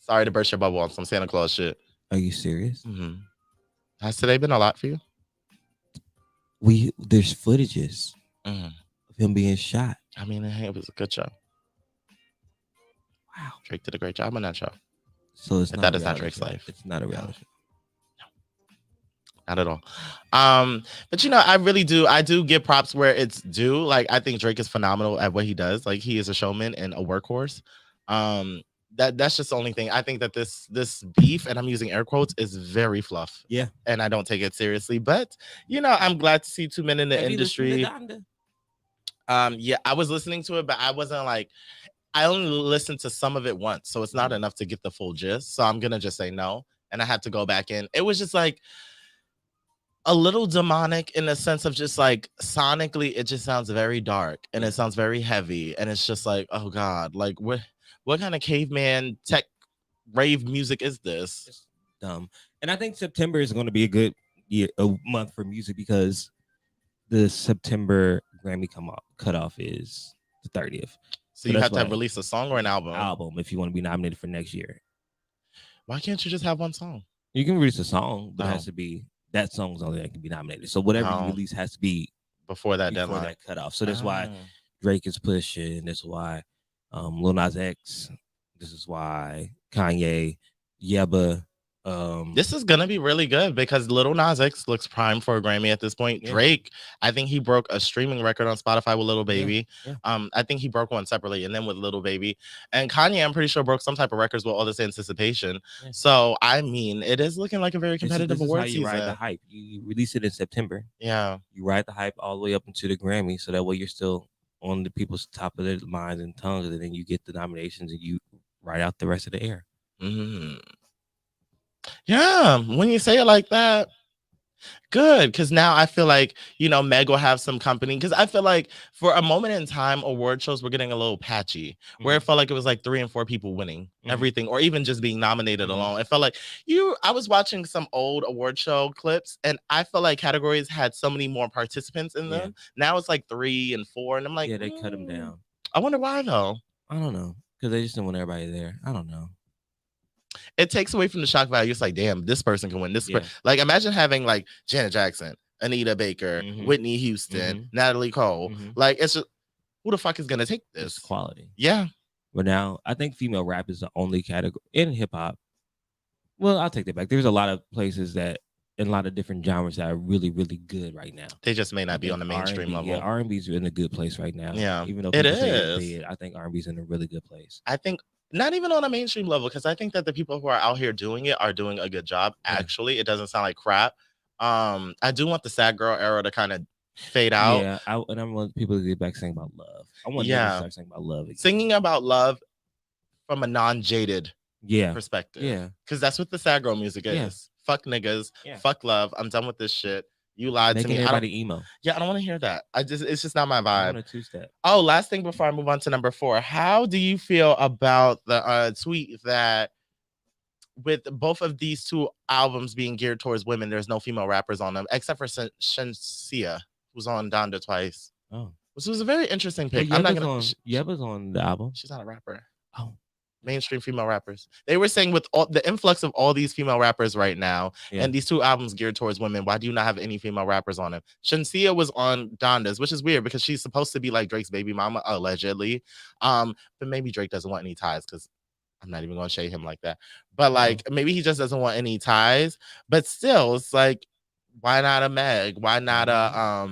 Sorry to burst your bubble on some Santa Claus shit. Are you serious? Mm-hmm. Has today been a lot for you? There's footages of him being shot. I mean, it was a good show. Wow. Drake did a great job on that show. So it's that is not Drake's life. It's not a reality show. Not at all. But I really do. I do give props where it's due. Like, I think Drake is phenomenal at what he does. Like, he is a showman and a workhorse. That's just the only thing. I think that this beef, and I'm using air quotes, is very fluff. Yeah. And I don't take it seriously. But I'm glad to see two men in the industry. Yeah, I was listening to it, but I wasn't like, I only listened to some of it once, so it's not enough to get the full gist. So I'm gonna just say no. And I had to go back in. It was just like a little demonic in the sense of just like sonically, it just sounds very dark and it sounds very heavy. And it's just like, oh God, like what kind of caveman tech rave music is this? It's dumb. And I think September is going to be a month for music because the September Grammy cutoff is the 30th. So you have to release a song or an album? Album if you want to be nominated for next year. Why can't you just have one song? You can release a song, but it has to be that song's only that can be nominated. So whatever you release has to be before that deadline, that cutoff. So that's why Drake is pushing. That's why Lil Nas X. This is why Kanye, Yebba. This is gonna be really good because Lil Nas X looks primed for a Grammy at this point. Yeah. Drake, I think he broke a streaming record on Spotify with Little Baby. Yeah. I think he broke one separately and then with Little Baby. And Kanye, I'm pretty sure, broke some type of records with All This Anticipation. Yeah. So I mean, it is looking like a very competitive award season. You ride the hype. You release it in September. Yeah, you ride the hype all the way up into the Grammy, so that way you're still on the people's top of their minds and tongues, and then you get the nominations and you ride out the rest of the air. Mm-hmm. Yeah, when you say it like that, good, because now I feel like Meg will have some company, because I feel like for a moment in time award shows were getting a little patchy, where it felt like it was like 3 and 4 people winning everything, or even just being nominated alone. It felt like I was watching some old award show clips and I felt like categories had so many more participants in them. Now it's like 3 and 4 and I'm like, they cut them down. I wonder why though. I don't know, because they just don't want everybody there. I don't know. It takes away from the shock value. It's like, damn, this person can win. Like, imagine having like Janet Jackson, Anita Baker, Whitney Houston, Natalie Cole. Like, it's just, who the fuck is gonna take this? It's quality. Yeah. But now I think female rap is the only category in hip hop. Well, I'll take that back. There's a lot of places that in a lot of different genres that are really, really good right now. They just may not be on the mainstream level. Yeah, R&B's in a good place right now. Yeah, even though it is. I think R&B's in a really good place. I think not even on a mainstream level, because I think that the people who are out here doing it are doing a good job. Actually, it doesn't sound like crap. I do want the sad girl era to kind of fade out. Yeah, I want people to get back singing about love. I want them to start singing about love again. Singing about love from a non-jaded perspective. Yeah, because that's what the sad girl music is. Yeah. Fuck niggas. Yeah. Fuck love. I'm done with this shit. You lied to me. Everybody emo. Yeah, I don't want to hear that. It's just not my vibe. I want a two-step. Oh, last thing before I move on to number 4. How do you feel about the tweet that with both of these 2 albums being geared towards women, there's no female rappers on them, except for Shensia, who's on Donda twice. Oh. Which was a very interesting pick. I'm not gonna. Yebba's on the album. She's not a rapper. Oh. Mainstream female rappers. They were saying with all the influx of all these female rappers right now, and these 2 albums geared towards women, why do you not have any female rappers on them? Shensia was on Donda's, which is weird because she's supposed to be like Drake's baby mama, allegedly. But maybe Drake doesn't want any ties, because I'm not even gonna shade him like that. But like maybe he just doesn't want any ties. But still, it's like, why not a Meg? Why not a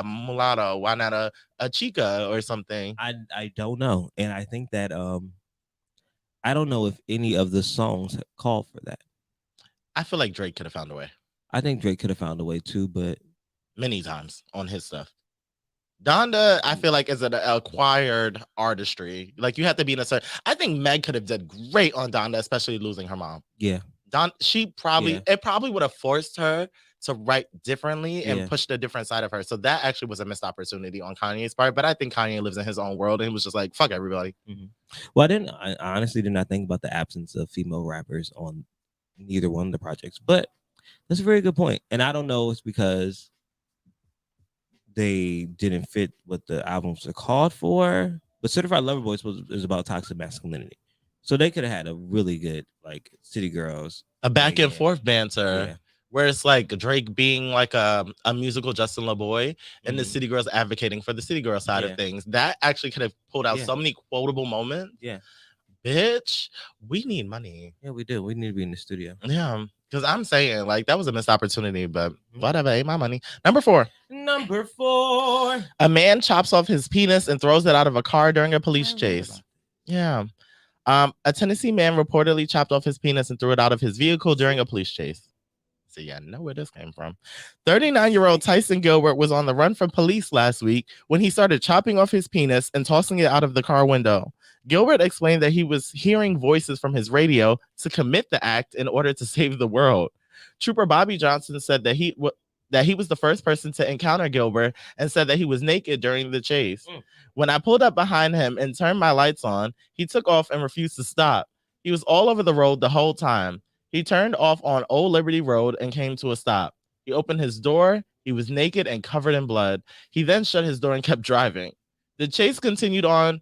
mulatto? Why not a chica or something? I don't know, and I think that I don't know if any of the songs call for that. I feel like Drake could have found a way. I think Drake could have found a way too, but many times on his stuff. Donda, I feel like is an acquired artistry. Like you have to be in a certain. I think Meg could have did great on Donda, especially losing her mom. Yeah. She probably it probably would have forced her to write differently and push the different side of her. So that actually was a missed opportunity on Kanye's part. But I think Kanye lives in his own world and he was just like, fuck everybody. Well, I honestly did not think about the absence of female rappers on neither one of the projects, but that's a very good point. And I don't know, it's because they didn't fit what the albums are called for. But Certified Lover Boys was about toxic masculinity. So they could have had a really good like City Girls, a back and forth banter, where it's like Drake being like a musical Justin LaBoy, and the City Girls advocating for the City Girl side of things. That actually could have pulled out so many quotable moments. Yeah, bitch, we need money. Yeah, we do. We need to be in the studio. Yeah, because I'm saying like that was a missed opportunity, but whatever, ain't my money. Number 4. A man chops off his penis and throws it out of a car during a police chase. Yeah. A Tennessee man reportedly chopped off his penis and threw it out of his vehicle during a police chase. So yeah, I know where this came from. 39-year-old Tyson Gilbert was on the run from police last week when he started chopping off his penis and tossing it out of the car window. Gilbert explained that he was hearing voices from his radio to commit the act in order to save the world. Trooper Bobby Johnson said that he was the first person to encounter Gilbert and said that he was naked during the chase. When I pulled up behind him and turned my lights on, he took off and refused to stop. He was all over the road the whole time. He turned off on Old Liberty Road and came to a stop. He opened his door. He was naked and covered in blood. He then shut his door and kept driving. The chase continued on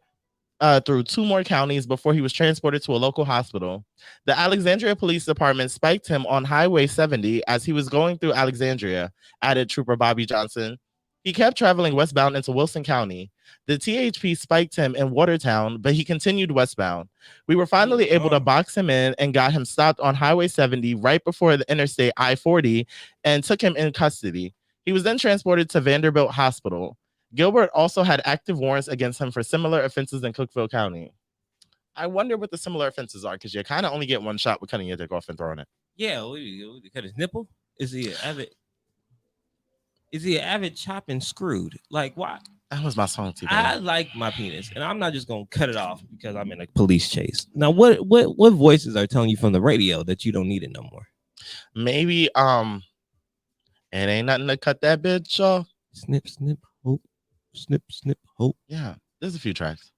through 2 more counties before he was transported to a local hospital. The Alexandria Police Department spiked him on Highway 70 as he was going through Alexandria, added Trooper Bobby Johnson. He kept traveling westbound into Wilson County. The THP spiked him in Watertown, but he continued westbound. We were finally able to box him in and got him stopped on Highway 70 right before the interstate I-40 and took him in custody. He was then transported to Vanderbilt Hospital. Gilbert also had active warrants against him for similar offenses in Cookville County. I wonder what the similar offenses are, because you kind of only get one shot with cutting your dick off and throwing it. Yeah, cut his nipple. Is he an avid chopping screwed? Like, why? That was my song, T. I like my penis, and I'm not just gonna cut it off because I'm in a police chase. Now, what voices are telling you from the radio that you don't need it no more? Maybe it ain't nothing to cut that bitch off. Snip, snip, hope. Snip, snip, hope. Yeah, there's a few tracks.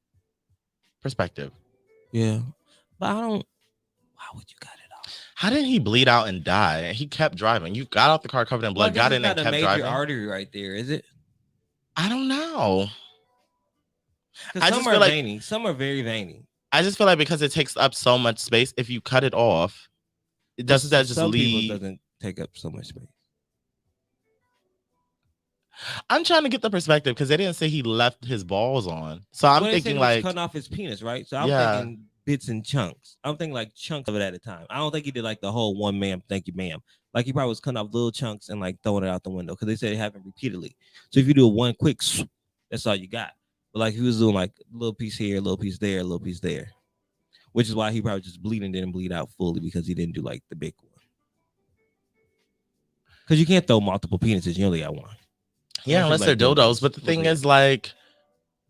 Perspective. Yeah, but I don't. Why would you cut it off? How did he bleed out and die? He kept driving. You got out the car covered in blood, got in and kept driving. Not a major artery right there, is it? I don't know. I just feel like veiny. Some are very veiny. I just feel like because it takes up so much space, if you cut it off, it doesn't that just some leave. People doesn't take up so much space. I'm trying to get the perspective because they didn't say he left his balls on. So I'm thinking like cutting off his penis, right? So I'm thinking bits and chunks. I'm thinking like chunks of it at a time. I don't think he did like the whole one ma'am, thank you, ma'am. Like he probably was cutting off little chunks and like throwing it out the window because they said it happened repeatedly. So if you do a one quick swoop, that's all you got. But like he was doing like a little piece here, a little piece there, a little piece there, which is why he probably just didn't bleed out fully because he didn't do like the big one. Because you can't throw multiple penises, you only got one. Yeah, unless they're dildos. But the thing is, like,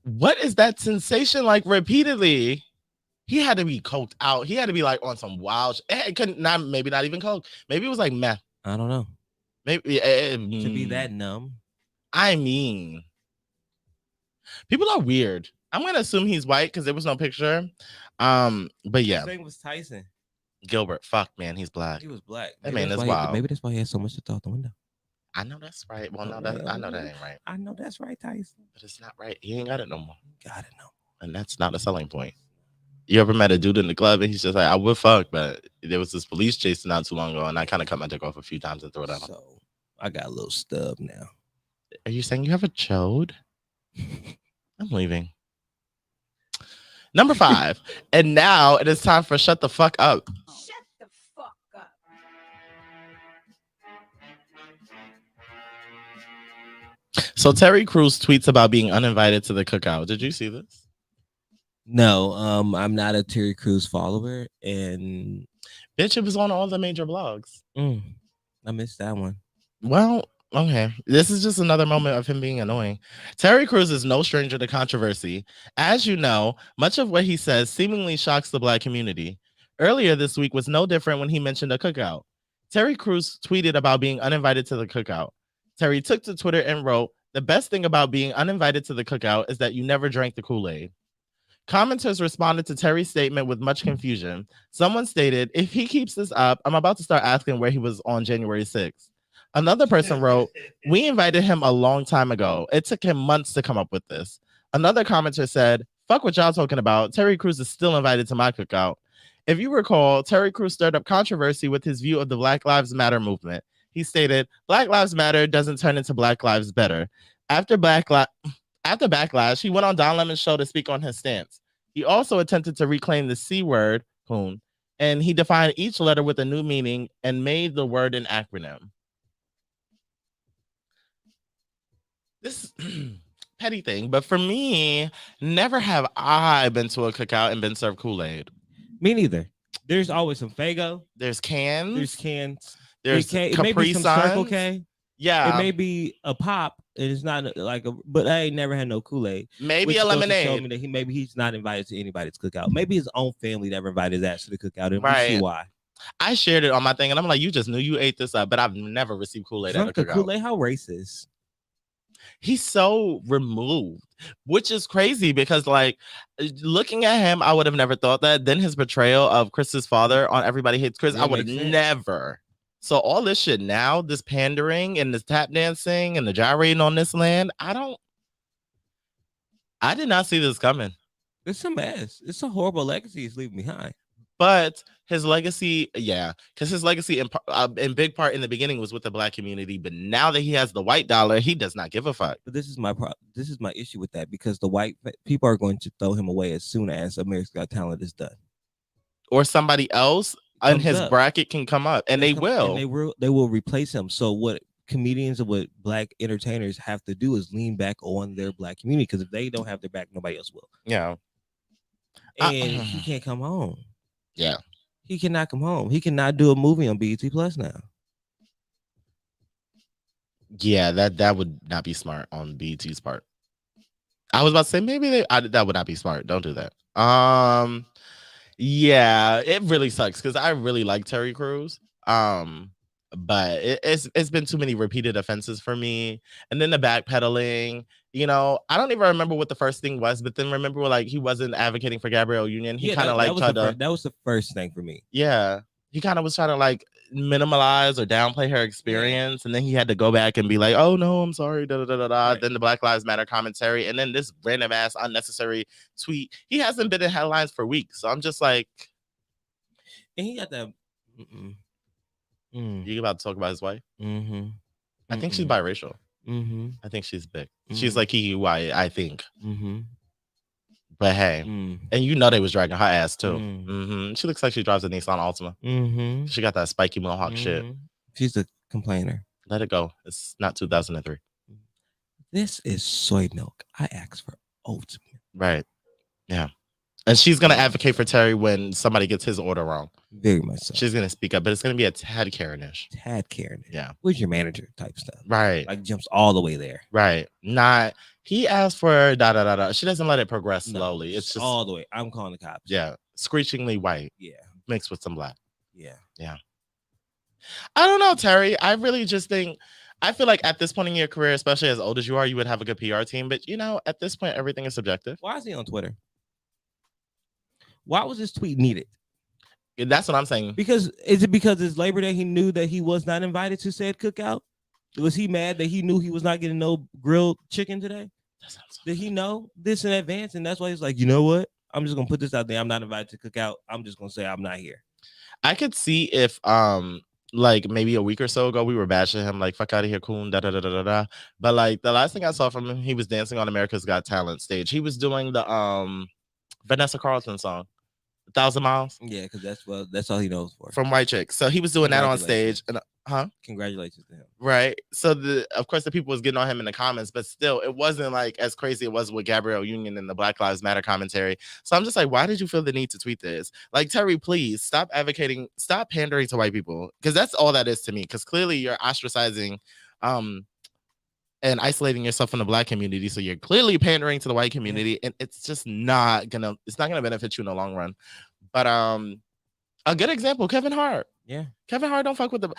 what is that sensation like repeatedly? He had to be coked out. He had to be like on some wild. It couldn't maybe not even coke. Maybe it was like meth. I don't know. Maybe to be that numb. I mean, people are weird. I'm gonna assume he's white because there was no picture. But yeah, his name was Tyson Gilbert. Fuck, man, he's black. He was black. That man is wild. Maybe that's why he had so much to throw out the window. I know that's right. Well, no, I know that ain't right. I know that's right, Tyson. But it's not right. He ain't got it no more. Got it no more. And that's not a selling point. You ever met a dude in the club and he's just like, I would fuck, but there was this police chase not too long ago, and I kind of cut my dick off a few times and threw it out. So I got a little stub now. Are you saying you have a chode? I'm leaving. Number 5. And now it is time for Shut the Fuck Up. Shut the fuck up. So Terry Crews tweets about being uninvited to the cookout. Did you see this? No, I'm not a Terry Crews follower, and bitch, it was on all the major blogs. I missed that one. Well, Okay, this is just another moment of him being annoying. Terry Crews is no stranger to controversy. As you know, much of what he says seemingly shocks the Black community. Earlier this week was no different when he mentioned a cookout. Terry Crews tweeted about being uninvited to the cookout. Terry took to Twitter and wrote, "The best thing about being uninvited to the cookout is that you never drank the Kool-Aid." Commenters responded to Terry's statement with much confusion. Someone stated, "If he keeps this up, I'm about to start asking where he was on January 6th." Another person wrote, "We invited him a long time ago. It took him months to come up with this." Another commenter said, "Fuck what y'all talking about. Terry Crews is still invited to my cookout." If you recall, Terry Crews stirred up controversy with his view of the Black Lives Matter movement. He stated, "Black Lives Matter doesn't turn into Black Lives Better." After after backlash, he went on Don Lemon's show to speak on his stance. He also attempted to reclaim the C word, coon, and he defined each letter with a new meaning and made the word an acronym. This petty thing, but for me, never have I been to a cookout and been served Kool-Aid. Me neither. There's always some Fago. There's cans. There's cans. There's Capri it may be some Suns. Circle K. Yeah. It may be a pop. And it's not like a, but I ain't never had no Kool-Aid. Maybe a lemonade. Told me that maybe he's not invited to anybody's cookout. Maybe his own family never invited his ass to the cookout, and we see why. I shared it on my thing, and I'm like, you just knew you ate this up, but I've never received Kool-Aid at a cookout. Kool-Aid, how racist. He's so removed, which is crazy because, like, looking at him, I would have never thought that. Then his portrayal of Chris's father on Everybody Hates Chris, I would have never. So all this shit now, this pandering and this tap dancing and the gyrating on this land, I did not see this coming. It's a mess. It's a horrible legacy he's leaving behind. But his legacy, yeah, because his legacy in big part in the beginning was with the Black community. But now that he has the white dollar, he does not give a fuck. But this is my issue with that, because the white people are going to throw him away as soon as America's Got Talent is done, or somebody else in his bracket can come up, and they will. And they will replace him. So what comedians and what Black entertainers have to do is lean back on their Black community, because if they don't have their back, nobody else will. Yeah. And he can't come home. Yeah. He cannot come home. He cannot do a movie on BET Plus now. Yeah, that would not be smart on BET's part. I was about to say maybe that would not be smart. Don't do that. Yeah, it really sucks because I really like Terry Crews. But it's been too many repeated offenses for me. And then the backpedaling, you know, I don't even remember what the first thing was, but then remember, like, he wasn't advocating for Gabrielle Union. He kind of like tried to. That was the first thing for me. Yeah, he kind of was trying to like minimalize or downplay her experience, and then he had to go back and be like, "Oh no, I'm sorry." Da, da, da, da, da. Right. Then the Black Lives Matter commentary, and then this random ass unnecessary tweet. He hasn't been in headlines for weeks, so I'm just like, and he got that. You about to talk about his wife? Mm-hmm. I think she's biracial. Mm-hmm. I think she's big. She's like Kiki White, I think. Mm-hmm. But hey, and you know they was dragging her ass too. She looks like she drives a Nissan Altima. She got that spiky mohawk shit. She's a complainer. Let it go. It's not 2003. This is soy milk. I asked for oat milk. Right. Yeah. And she's going to advocate for Terry when somebody gets his order wrong. Very much so. She's going to speak up, but it's going to be a tad Karen-ish. Yeah. Where's your manager type stuff? Right. Like jumps all the way there. Right. Not, he asked for da-da-da-da. She doesn't let it progress slowly. It's just all the way. I'm calling the cops. Yeah. Screechingly white. Yeah. Mixed with some black. Yeah. Yeah. I don't know, Terry. I really just think, I feel like at this point in your career, especially as old as you are, you would have a good PR team. But, you know, at this point, everything is subjective. Why is he on Twitter? Why was this tweet needed? That's what I'm saying. Because is it because it's Labor Day he knew that he was not invited to said cookout? Was he mad that he knew he was not getting no grilled chicken today? Did he know this in advance? And that's why he's like, you know what? I'm just gonna put this out there. I'm not invited to cookout. I'm just gonna say I'm not here. I could see if like maybe a week or so ago we were bashing him like fuck out of here, coon, da da da da da. But like the last thing I saw from him, he was dancing on America's Got Talent stage. He was doing the Vanessa Carlton song, 1,000 Miles. Yeah, because that's all he knows for. From White Chicks. So he was doing that on stage. And congratulations to him. Right. So of course the people was getting on him in the comments, but still it wasn't like as crazy it was with Gabrielle Union and the Black Lives Matter commentary. So I'm just like, why did you feel the need to tweet this? Like, Terry, please stop pandering to white people, because that's all that is to me. Because clearly you're ostracizing and isolating yourself from the Black community. So you're clearly pandering to the white community, and it's just not gonna benefit you in the long run. But a good example, Kevin Hart. Yeah. Kevin Hart don't fuck with the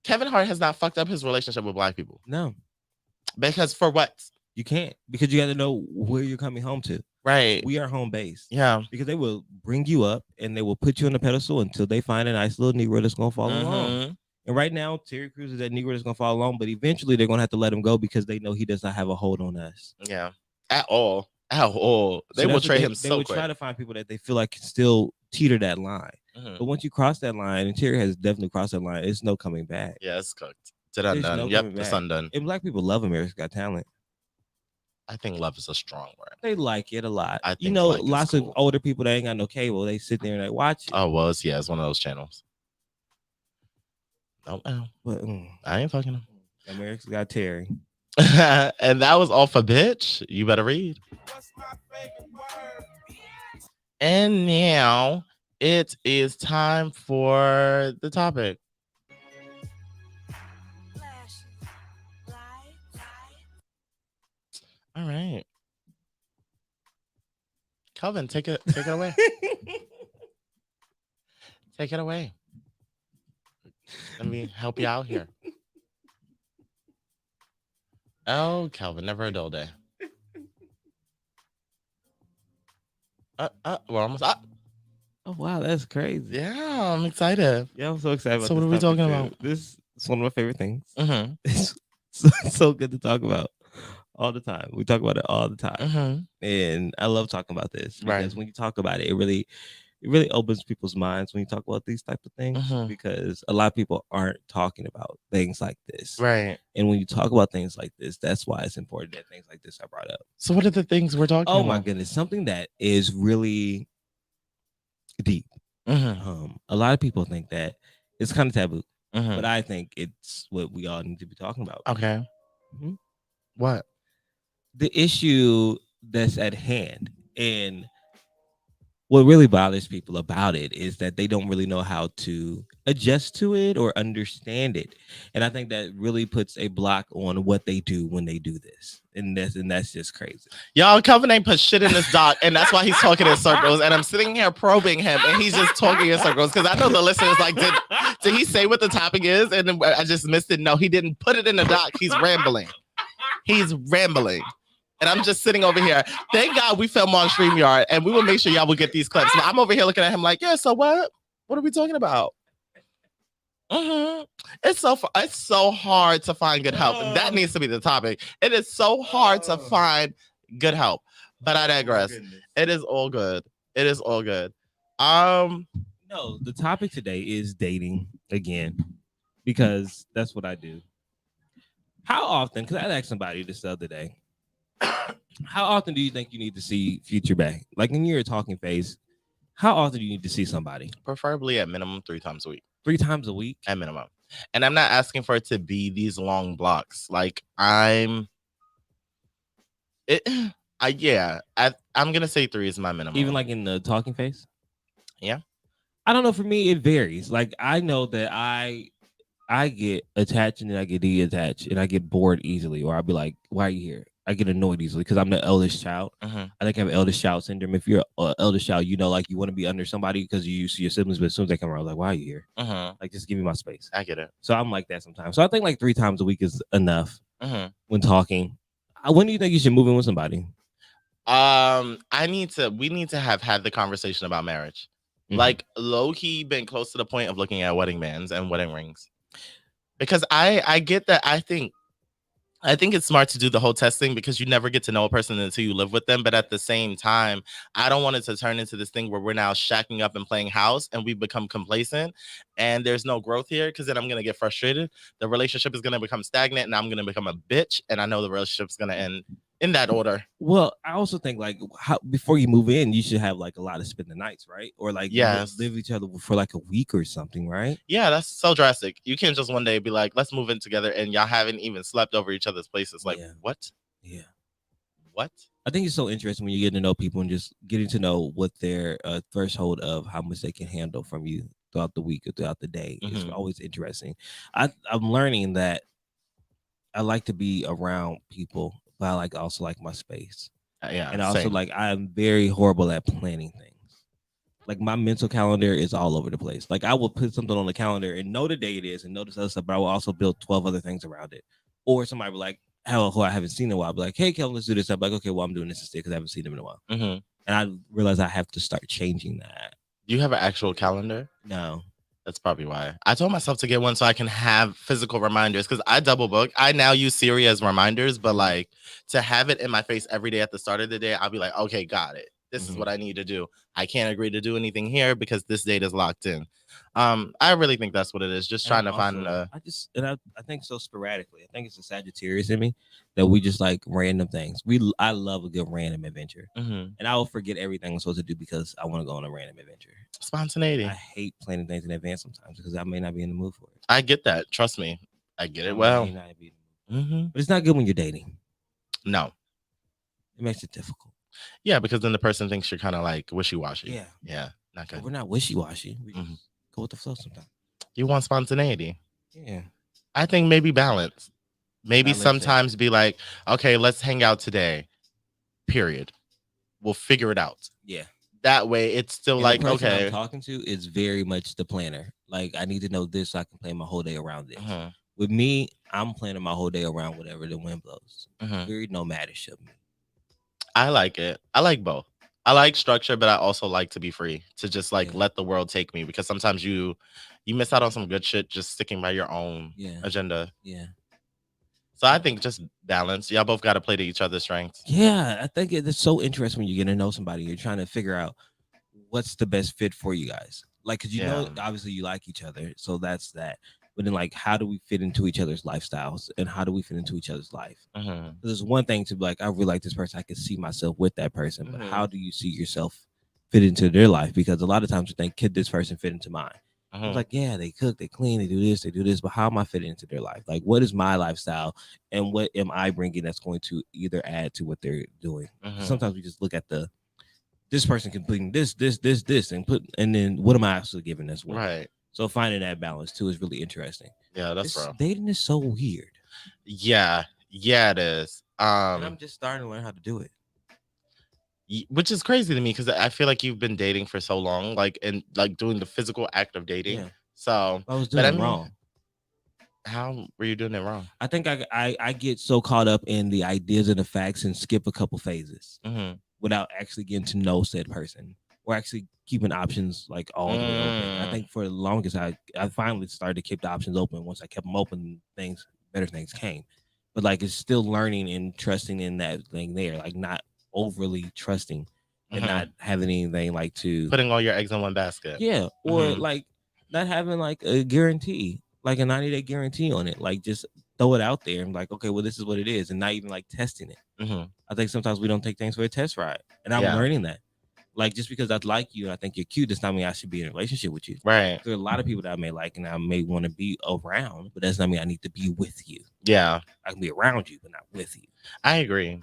Kevin Hart has not fucked up his relationship with Black people. No. Because for what? You can't, because you got to know where you're coming home to. Right. We are home base. Yeah. Because they will bring you up and they will put you on the pedestal until they find a nice little Negro that's gonna follow along. And right now, Terry Crews is that Negro that's gonna follow along, but eventually they're gonna have to let him go because they know he does not have a hold on us. Yeah. At all. At all. They will trade him so quick. They will try to find people that they feel like can still teeter that line. But once you cross that line, and Terry has definitely crossed that line, it's no coming back. Yeah, it's cooked. It's done. Yep, it's undone. And Black people love America's Got Talent. I think love is a strong word. They like it a lot. Lots of older people that ain't got no cable, they sit there and they watch it. Oh, well, it's one of those channels. No, but I ain't fucking him. America's Got Terry. And that was all for bitch. You better read. What's my favorite word? And now it is time for the topic. All right. Calvin, take it away. Take it away. Let me help you out here. Oh, Calvin, never a dull day. We're almost up. Oh wow, that's crazy. Yeah, I'm excited. Yeah, I'm so excited. So what are we talking about? This is one of my favorite things. It's so good to talk about all the time. We talk about it all the time, and I love talking about this because when you talk about it, it really opens people's minds when you talk about these type of things, because a lot of people aren't talking about things like this. Right. And when you talk about things like this, that's why it's important that things like this are brought up. So what are the things we're talking about? Oh my goodness. Something that is really deep. A lot of people think that it's kind of taboo, but I think it's what we all need to be talking about. Okay. What? The issue that's at hand. And what really bothers people about it is that they don't really know how to adjust to it or understand it. And I think that really puts a block on what they do when they do this. And that's just crazy. Y'all, Calvin ain't put shit in this doc, and that's why he's talking in circles. And I'm sitting here probing him, and he's just talking in circles because I know the listeners like, did he say what the topic is? And I just missed it. No, he didn't put it in the doc. He's rambling. He's rambling. And I'm just sitting over here. Thank God we film on StreamYard, and we will make sure y'all will get these clips. But I'm over here looking at him like, yeah, so what? What are we talking about? It's so hard to find good help. That needs to be the topic. It is so hard to find good help. But I digress. It is all good. It is all good. No, the topic today is dating again, because that's what I do. How often, because I asked somebody this the other day, how often do you think you need to see Future back? Like in your talking phase, how often do you need to see somebody? Preferably at minimum 3 times a week. 3 times a week? At minimum. And I'm not asking for it to be these long blocks. Like I'm gonna say 3 is my minimum. Even like in the talking phase? Yeah. I don't know. For me, it varies. Like I know that I get attached and then I get detached and I get bored easily, or I'll be like, why are you here? I get annoyed easily because I'm the eldest child. I think I have eldest child syndrome. If you're an eldest child, you know, like you want to be under somebody because you see your siblings, but as soon as they come around, like, why are you here? Like, just give me my space. I get it. So I'm like that sometimes. So I think like 3 times a week is enough when talking. When do you think you should move in with somebody? We need to have had the conversation about marriage. Like low key been close to the point of looking at wedding bands and wedding rings. Because I get that. I think it's smart to do the whole testing because you never get to know a person until you live with them. But at the same time, I don't want it to turn into this thing where we're now shacking up and playing house and we become complacent and there's no growth here, because then I'm going to get frustrated. The relationship is going to become stagnant and I'm going to become a bitch. And I know the relationship's going to end in that order. Well, I also think like before you move in, you should have like a lot of spend the nights, right? Or like live with each other for like a week or something, right? Yeah, that's so drastic. You can't just one day be like, let's move in together, and y'all haven't even slept over each other's places. Like, what? Yeah. What? I think it's so interesting when you get to know people and just getting to know what their threshold of how much they can handle from you throughout the week or throughout the day. It's always interesting. I'm learning that I like to be around people, but I also like my space. Yeah, and also same. like I'm very horrible at planning things. Like my mental calendar is all over the place. Like I will put something on the calendar and know the day it is and know this other stuff, but I will also build 12 other things around it. Or somebody will be like, hell, who I haven't seen in a while, I'll be like, hey, Kevin, let's do this. I'm like, okay, well, I'm doing this instead because I haven't seen them in a while. Mm-hmm. And I realize I have to start changing that. Do you have an actual calendar? No. That's probably why. I told myself to get one so I can have physical reminders because I double book. I now use Siri as reminders, but like to have it in my face every day at the start of the day, I'll be like, okay, got it. This is what I need to do. I can't agree to do anything here because this date is locked in. I really think that's what it is. Just trying to find a. I think so sporadically. I think it's a Sagittarius in me that we just like random things. I love a good random adventure, and I will forget everything I'm supposed to do because I want to go on a random adventure. Spontaneity. I hate planning things in advance sometimes because I may not be in the mood for it. I get that. Trust me, I get it well. But it's not good when you're dating. No, it makes it difficult. Yeah, because then the person thinks you're kind of like wishy-washy. Yeah, not good. But we're not wishy-washy. We just go with the flow sometimes. You want spontaneity. Yeah. I think maybe balance. Maybe sometimes be like, okay, let's hang out today. Period. We'll figure it out. Yeah. That way, it's still like, the person okay. I'm talking to is very much the planner. Like, I need to know this so I can plan my whole day around this. With me, I'm planning my whole day around whatever the wind blows. Very nomadish of me. I like it. I like both. I like structure, but I also like to be free to just like let the world take me because sometimes you miss out on some good shit just sticking by your own agenda. Yeah. So I think just balance. Y'all both got to play to each other's strengths. Yeah, I think it's so interesting when you get to know somebody. You're trying to figure out what's the best fit for you guys. Like, because you know, obviously you like each other, so that's that. But then, like, how do we fit into each other's lifestyles, and how do we fit into each other's life? There's one thing to be like, I really like this person. I can see myself with that person. But how do you see yourself fit into their life? Because a lot of times you think, could this person fit into mine? I was like, yeah, they cook, they clean, they do this, but how am I fitting into their life? Like, what is my lifestyle, and what am I bringing that's going to either add to what they're doing? Sometimes we just look at this person completing this, and then what am I actually giving this one? Right. So finding that balance too is really interesting. Yeah, that's real. Dating is so weird. Yeah, it is. And I'm just starting to learn how to do it. Which is crazy to me because I feel like you've been dating for so long, like and like doing the physical act of dating. Yeah. So I was doing it wrong. How were you doing it wrong? I think I get so caught up in the ideas and the facts and skip a couple phases without actually getting to know said person or actually keeping options like all the way open. I think for the longest I finally started to keep the options open. Once I kept them open, better things came. But like it's still learning and trusting in that thing there, like not overly trusting and not having anything like to putting all your eggs in one basket. Yeah. Or like not having like a guarantee, like a 90-day guarantee on it. Like just throw it out there and like, okay, well, this is what it is. And not even like testing it. I think sometimes we don't take things for a test ride. And I'm learning that. Like just because I like you and I think you're cute, does not mean I should be in a relationship with you. Right. There are a lot of people that I may like and I may want to be around, but that's not mean I need to be with you. Yeah. I can be around you, but not with you. I agree.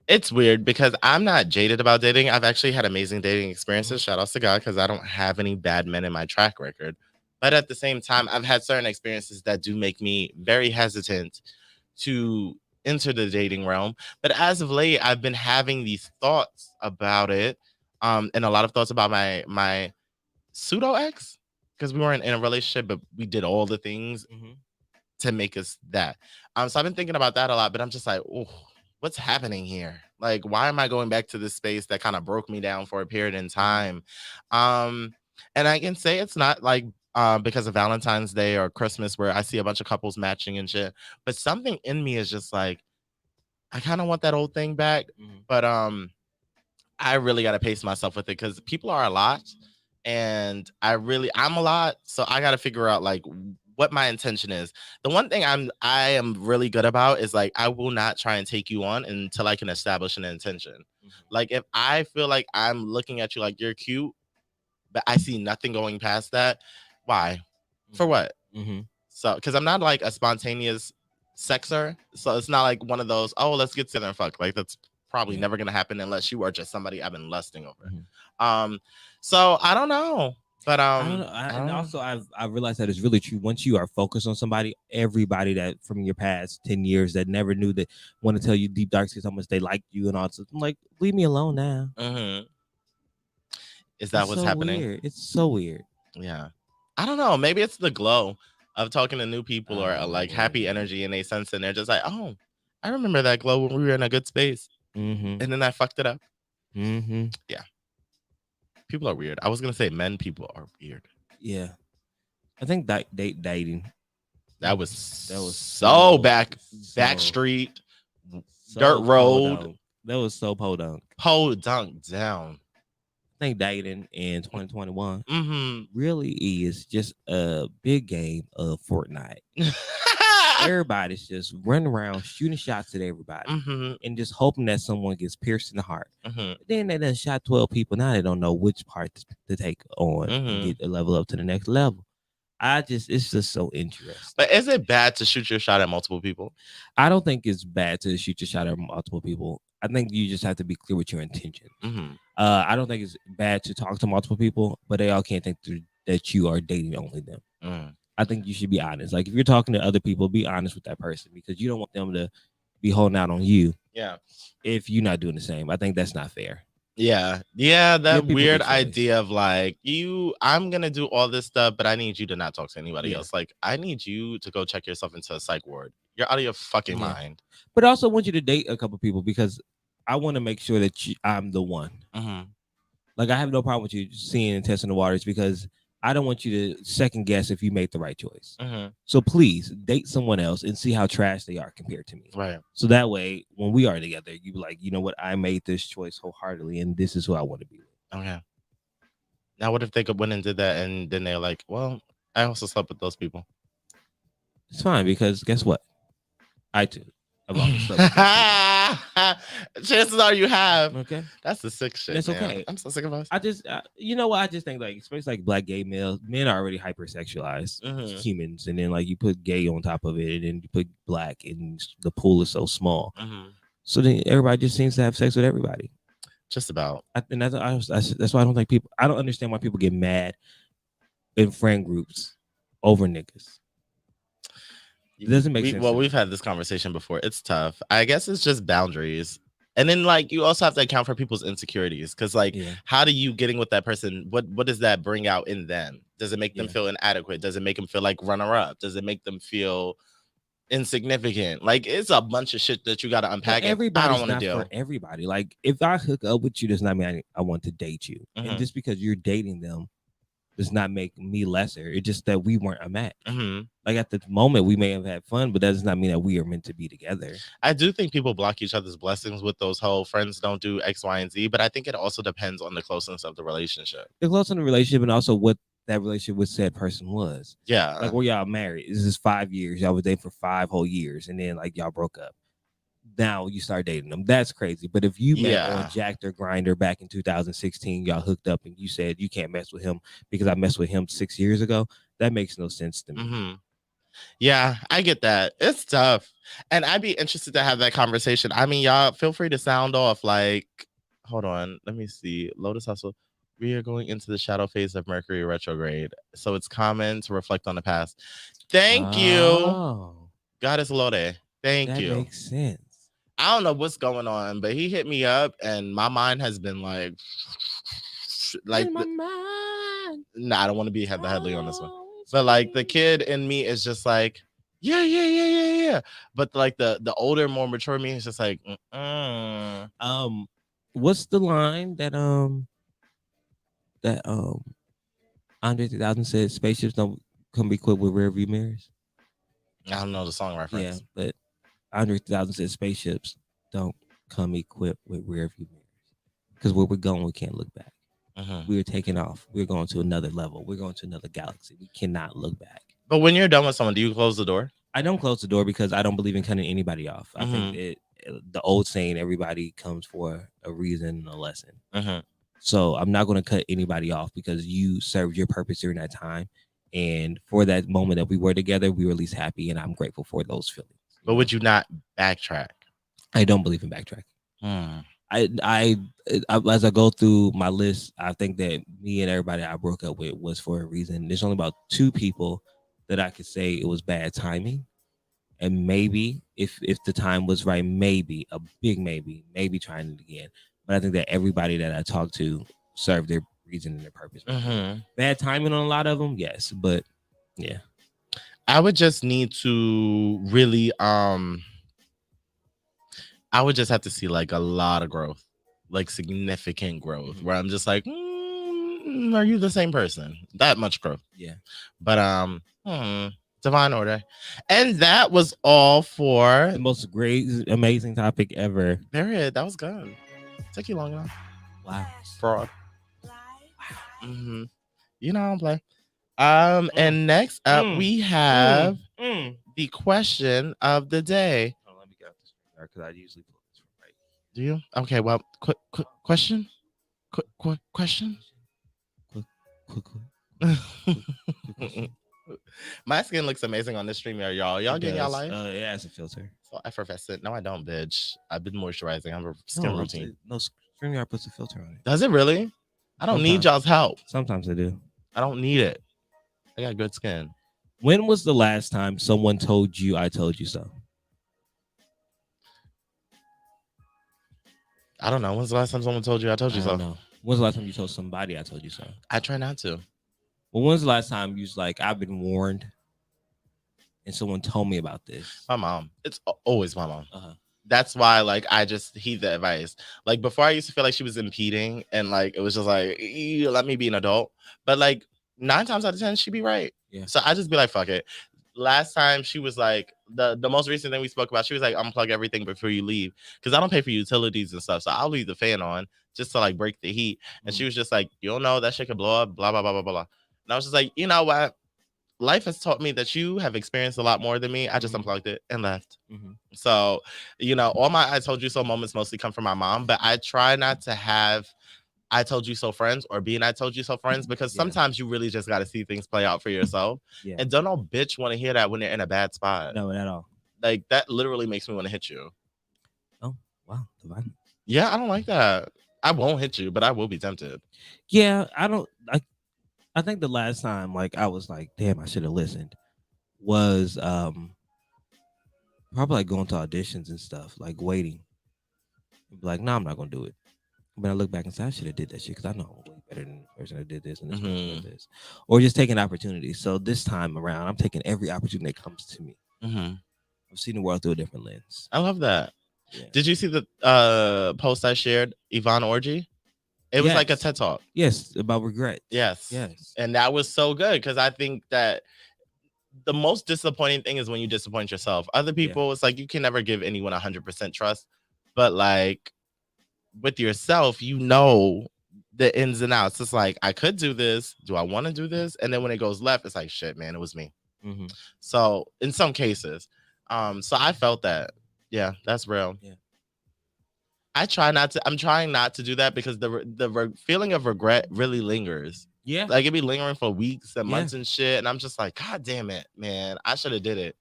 It's weird because I'm not jaded about dating. I've actually had amazing dating experiences. Shout out to God because I don't have any bad men in my track record. But at the same time, I've had certain experiences that do make me very hesitant to enter the dating realm. But as of late, I've been having these thoughts about it, and a lot of thoughts about my pseudo ex because we weren't in a relationship, but we did all the things to make us that. So I've been thinking about that a lot. But I'm just like, oh. What's happening here? Like, why am I going back to this space that kind of broke me down for a period in time? And I can say it's not like because of Valentine's Day or Christmas where I see a bunch of couples matching and shit. But something in me is just like, I kind of want that old thing back. But I really got to pace myself with it because people are a lot and I'm a lot. So I got to figure out like what my intention is. The one thing I am really good about is like I will not try and take you on until I can establish an intention. Like if I feel like I'm looking at you like you're cute, but I see nothing going past that, why? For what? So because I'm not like a spontaneous sexer, so it's not like one of those, oh, let's get together and fuck. Like that's probably never gonna happen unless you are just somebody I've been lusting over. So I don't know. But I don't know. And also, I've realized that it's really true. Once you are focused on somebody, everybody that from your past 10 years that never knew that want to tell you deep dark secrets how much they like you and all this. I'm like, leave me alone now. Is that what's happening? Weird. It's so weird. Yeah. I don't know. Maybe it's the glow of talking to new people or like happy energy, and they sense and they're just like, oh, I remember that glow when we were in a good space. And then I fucked it up. Yeah. People are weird. I was going to say people are weird. Yeah. I think dating. That was so backstreet, dirt road. That was so podunk. Podunk down. I think dating in 2021 really is just a big game of Fortnite. Everybody's just running around shooting shots at everybody and just hoping that someone gets pierced in the heart. Then they done shot 12 people. Now they don't know which part to take on and get a level up to the next level. It's just so interesting. But is it bad to shoot your shot at multiple people? I don't think it's bad to shoot your shot at multiple people. I think you just have to be clear with your intention. I don't think it's bad to talk to multiple people, but they all can't think that you are dating only them. I think you should be honest. Like if you're talking to other people, be honest with that person because you don't want them to be holding out on you. Yeah. If you're not doing the same, I think that's not fair. Yeah. That weird idea of like I'm gonna do all this stuff, but I need you to not talk to anybody else. Like I need you to go check yourself into a psych ward. You're out of your fucking mind. But I also want you to date a couple people because I want to make sure that I'm the one. Like I have no problem with you seeing and testing the waters because I don't want you to second guess if you made the right choice. So please date someone else and see how trash they are compared to me. Right. So that way, when we are together, you be like, you know what? I made this choice wholeheartedly, and this is who I want to be with. Okay. Now, what if they went and did that, and then they're like, well, I also slept with those people. It's fine because guess what? I too. Chances are you have. Okay, that's the sick shit. It's okay. I'm so sick of us. You know what? I just think like, especially like black gay males, men are already hypersexualized humans, and then like you put gay on top of it, and then you put black, and the pool is so small. So then everybody just seems to have sex with everybody. Just about. And that's why I don't think people. I don't understand why people get mad in friend groups over niggas. It doesn't make sense. Well, we've had this conversation before. It's tough. I guess it's just boundaries. And then like you also have to account for people's insecurities. Cause like how do you getting with that person? What does that bring out in them? Does it make them feel inadequate? Does it make them feel like runner up? Does it make them feel insignificant? Like it's a bunch of shit that you got to unpack. Everybody, I don't want to deal. For everybody. Like if I hook up with you, does not mean I want to date you. And just because you're dating them does not make me lesser. It's just that we weren't a match. Like at the moment we may have had fun, but that does not mean that we are meant to be together. I do think people block each other's blessings with those whole friends don't do X, Y, and Z, but I think it also depends on the closeness of the relationship. The closeness of the relationship and also what that relationship with said person was. Yeah. Like were y'all married? This is 5 years. Y'all was dating for 5 whole years and then like y'all broke up. Now you start dating them. That's crazy. But if you met on Jacked or Grindr back in 2016, y'all hooked up and you said you can't mess with him because I messed with him 6 years ago, that makes no sense to me. Yeah, I get that. It's tough. And I'd be interested to have that conversation. I mean, y'all feel free to sound off like, hold on, let me see. Lotus Hustle. We are going into the shadow phase of Mercury retrograde. So it's common to reflect on the past. Thank you. Goddess Lode. Thank you. That makes sense. I don't know what's going on, but he hit me up and my mind has been like my mind. Nah, I don't want to have the headley on this one. But like the kid in me is just like, yeah. But like the older, more mature me is just like, what's the line that Andre 3000 said spaceships don't come equipped with rear view mirrors? I don't know the song reference. Yeah, but Andre 3000 said spaceships don't come equipped with rear view mirrors because where we're going, we can't look back. We're taking off. We're going to another level. We're going to another galaxy. We cannot look back. But when you're done with someone, do you close the door? I don't close the door because I don't believe in cutting anybody off. I think the old saying, everybody comes for a reason and a lesson. So I'm not going to cut anybody off because you served your purpose during that time. And for that moment that we were together, we were at least happy. And I'm grateful for those feelings. But would you not backtrack? I don't believe in backtracking. I as I go through my list, I think that me and everybody I broke up with was for a reason. There's only about 2 people that I could say it was bad timing, and maybe if the time was right, maybe a big maybe trying it again. But I think that everybody that I talked to served their reason and their purpose. Bad timing on a lot of them, yes, but yeah. I would just need to really I would just have to see like a lot of growth, like significant growth, where I'm just like, are you the same person? That much growth. Yeah. But divine order. And that was all for the most great amazing topic ever. Period. That was good. Took you long enough. Wow. Fraud. You know I don't play. And next up we have the question of the day. Oh, let me get out this because I usually pull this from right. Do you? Okay, well, quick question. Quick question. My skin looks amazing on this stream, y'all. Y'all getting y'all life? Yeah, it's a filter. So effervescent. No, I don't, bitch. I've been moisturizing. I have a skin routine. No, StreamYard puts a filter on it. Does it really? I don't need y'all's help. Sometimes I do. I don't need it. I got good skin. When was the last time someone told you I told you so? I don't know. When's the last time someone told you I told you so? No. When's the last time you told somebody I told you so? I try not to. Well, when's the last time you was like, I've been warned and someone told me about this? My mom. It's always my mom. That's why, like, I just heed the advice. Like, before I used to feel like she was impeding and, like, it was just like, let me be an adult. But, like, 9 times out of 10, she'd be right. Yeah. So I just be like, fuck it. Last time she was like, the most recent thing we spoke about, she was like, unplug everything before you leave. Because I don't pay for utilities and stuff. So I'll leave the fan on just to, like, break the heat. And she was just like, you don't know, that shit could blow up, blah, blah, blah, blah, blah. And I was just like, you know what? Life has taught me that you have experienced a lot more than me. I just unplugged it and left. So, you know, all my I told you so moments mostly come from my mom, but I try not to have I told you so friends or being I told you so friends because sometimes you really just got to see things play out for yourself. And don't no bitch want to hear that when they're in a bad spot. No, at all. Like that literally makes me want to hit you. Oh, wow. Divine. Yeah, I don't like that. I won't hit you, but I will be tempted. Yeah, I think the last time like I was like, damn, I should have listened was probably like going to auditions and stuff, like waiting. Like, no, I'm not gonna do it. But I look back and say I should have did that shit because I know I'm way better than the person that did this and this person did this. Or just taking opportunities. So this time around, I'm taking every opportunity that comes to me. I've seen the world through a different lens. I love that. Yeah. Did you see the post I shared, Yvonne Orji? It was like a TED Talk. Yes, about regret. Yes. And that was so good because I think that the most disappointing thing is when you disappoint yourself. Other people, it's like you can never give anyone 100% trust. But like with yourself, you know the ins and outs. It's like, I could do this. Do I want to do this? And then when it goes left, it's like, shit, man, it was me. So in some cases, so I felt that. Yeah, that's real. Yeah. I'm trying not to do that because the feeling of regret really lingers. Yeah. Like it'd be lingering for weeks and months and shit. And I'm just like, God damn it, man. I should have did it.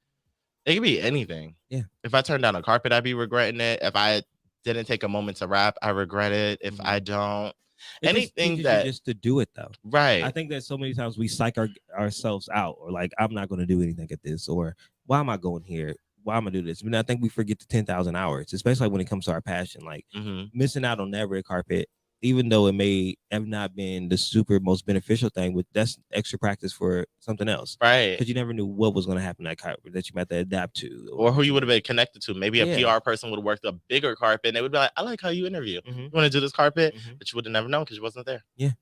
It could be anything. Yeah. If I turned down a carpet, I'd be regretting it. If I didn't take a moment to rap, I regret it. If I don't. Anything that just to do it though. Right. I think that so many times we psych ourselves out or like, I'm not going to do anything at this, or why am I going here? Why am I do this? I mean, I think we forget the 10,000 hours, especially when it comes to our passion, like missing out on that red carpet, even though it may have not been the super most beneficial thing, but that's extra practice for something else. Right. Because you never knew what was going to happen that carpet that you might have to adapt to. Or who you would have been connected to. Maybe a PR person would have worked a bigger carpet and they would be like, I like how you interview. You want to do this carpet? But you would have never known because you wasn't there. Yeah.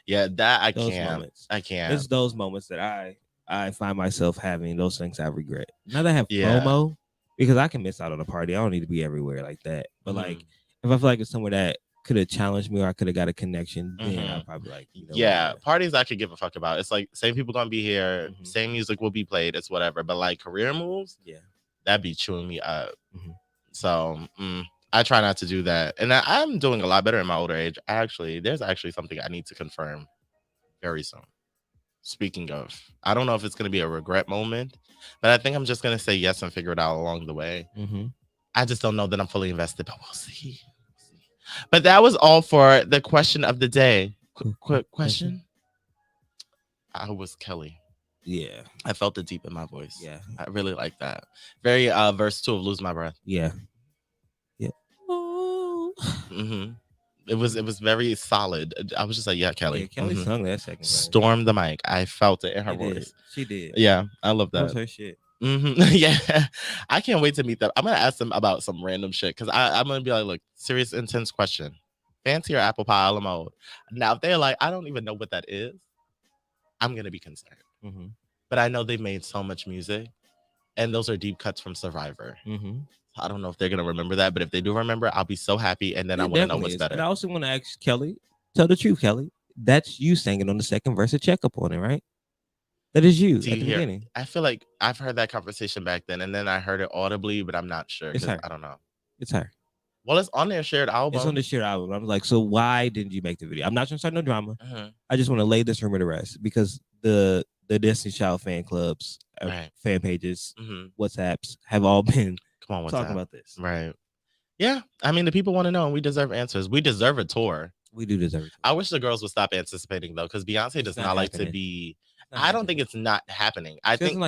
Yeah, that I those can't. Moments. I can't. It's those moments that I find myself having, those things I regret. Now that I have FOMO, because I can miss out on a party. I don't need to be everywhere like that. But like, if I feel like it's somewhere that could have challenged me or I could have got a connection, then I'll probably like, you know, parties I could give a fuck about. It's like same people gonna be here, same music will be played, it's whatever. But like career moves, that'd be chewing me up. So I try not to do that, and I'm doing a lot better in my older age. There's actually something I need to confirm very soon. Speaking of, I don't know if it's going to be a regret moment, but I think I'm just going to say yes and figure it out along the way. I just don't know that I'm fully invested, but we'll see. But that was all for the question of the day. Quick question. I was Kelly. Yeah. I felt it deep in my voice. Yeah. I really like that. Very verse 2 of Lose My Breath. Yeah. Yeah. Mm-hmm. It was very solid. I was just like, yeah, Kelly. Yeah, Kelly sung that second verse. Storm the mic. I felt it in her voice. She did. Yeah, I love that. That was her shit. Yeah, I can't wait to meet them. I'm gonna ask them about some random shit because I'm gonna be like, look, serious, intense question. Fancy or apple pie a la mode? Now, if they're like, I don't even know what that is, I'm gonna be concerned. But I know they've made so much music, and those are deep cuts from Survivor. I don't know if they're gonna remember that, but if they do remember, I'll be so happy. And then I want to know what's better. And I also want to ask Kelly, tell the truth, Kelly. That's you singing on the second verse of Check Up On It, right? That is you at the beginning. I feel like I've heard that conversation back then, and then I heard it audibly, but I'm not sure. It's her. I don't know. It's her. Well, it's on their shared album. It's on the shared album. I'm like, so why didn't you make the video? I'm not trying to start no drama. I just want to lay this rumor to rest because the Destiny Child fan clubs, fan pages, WhatsApps have all been talking about this. Right. Yeah. I mean, the people want to know, and we deserve answers. We deserve a tour. We do deserve a tour. I wish the girls would stop anticipating, though, because Beyonce does not like to be... I don't think it's not happening. I think,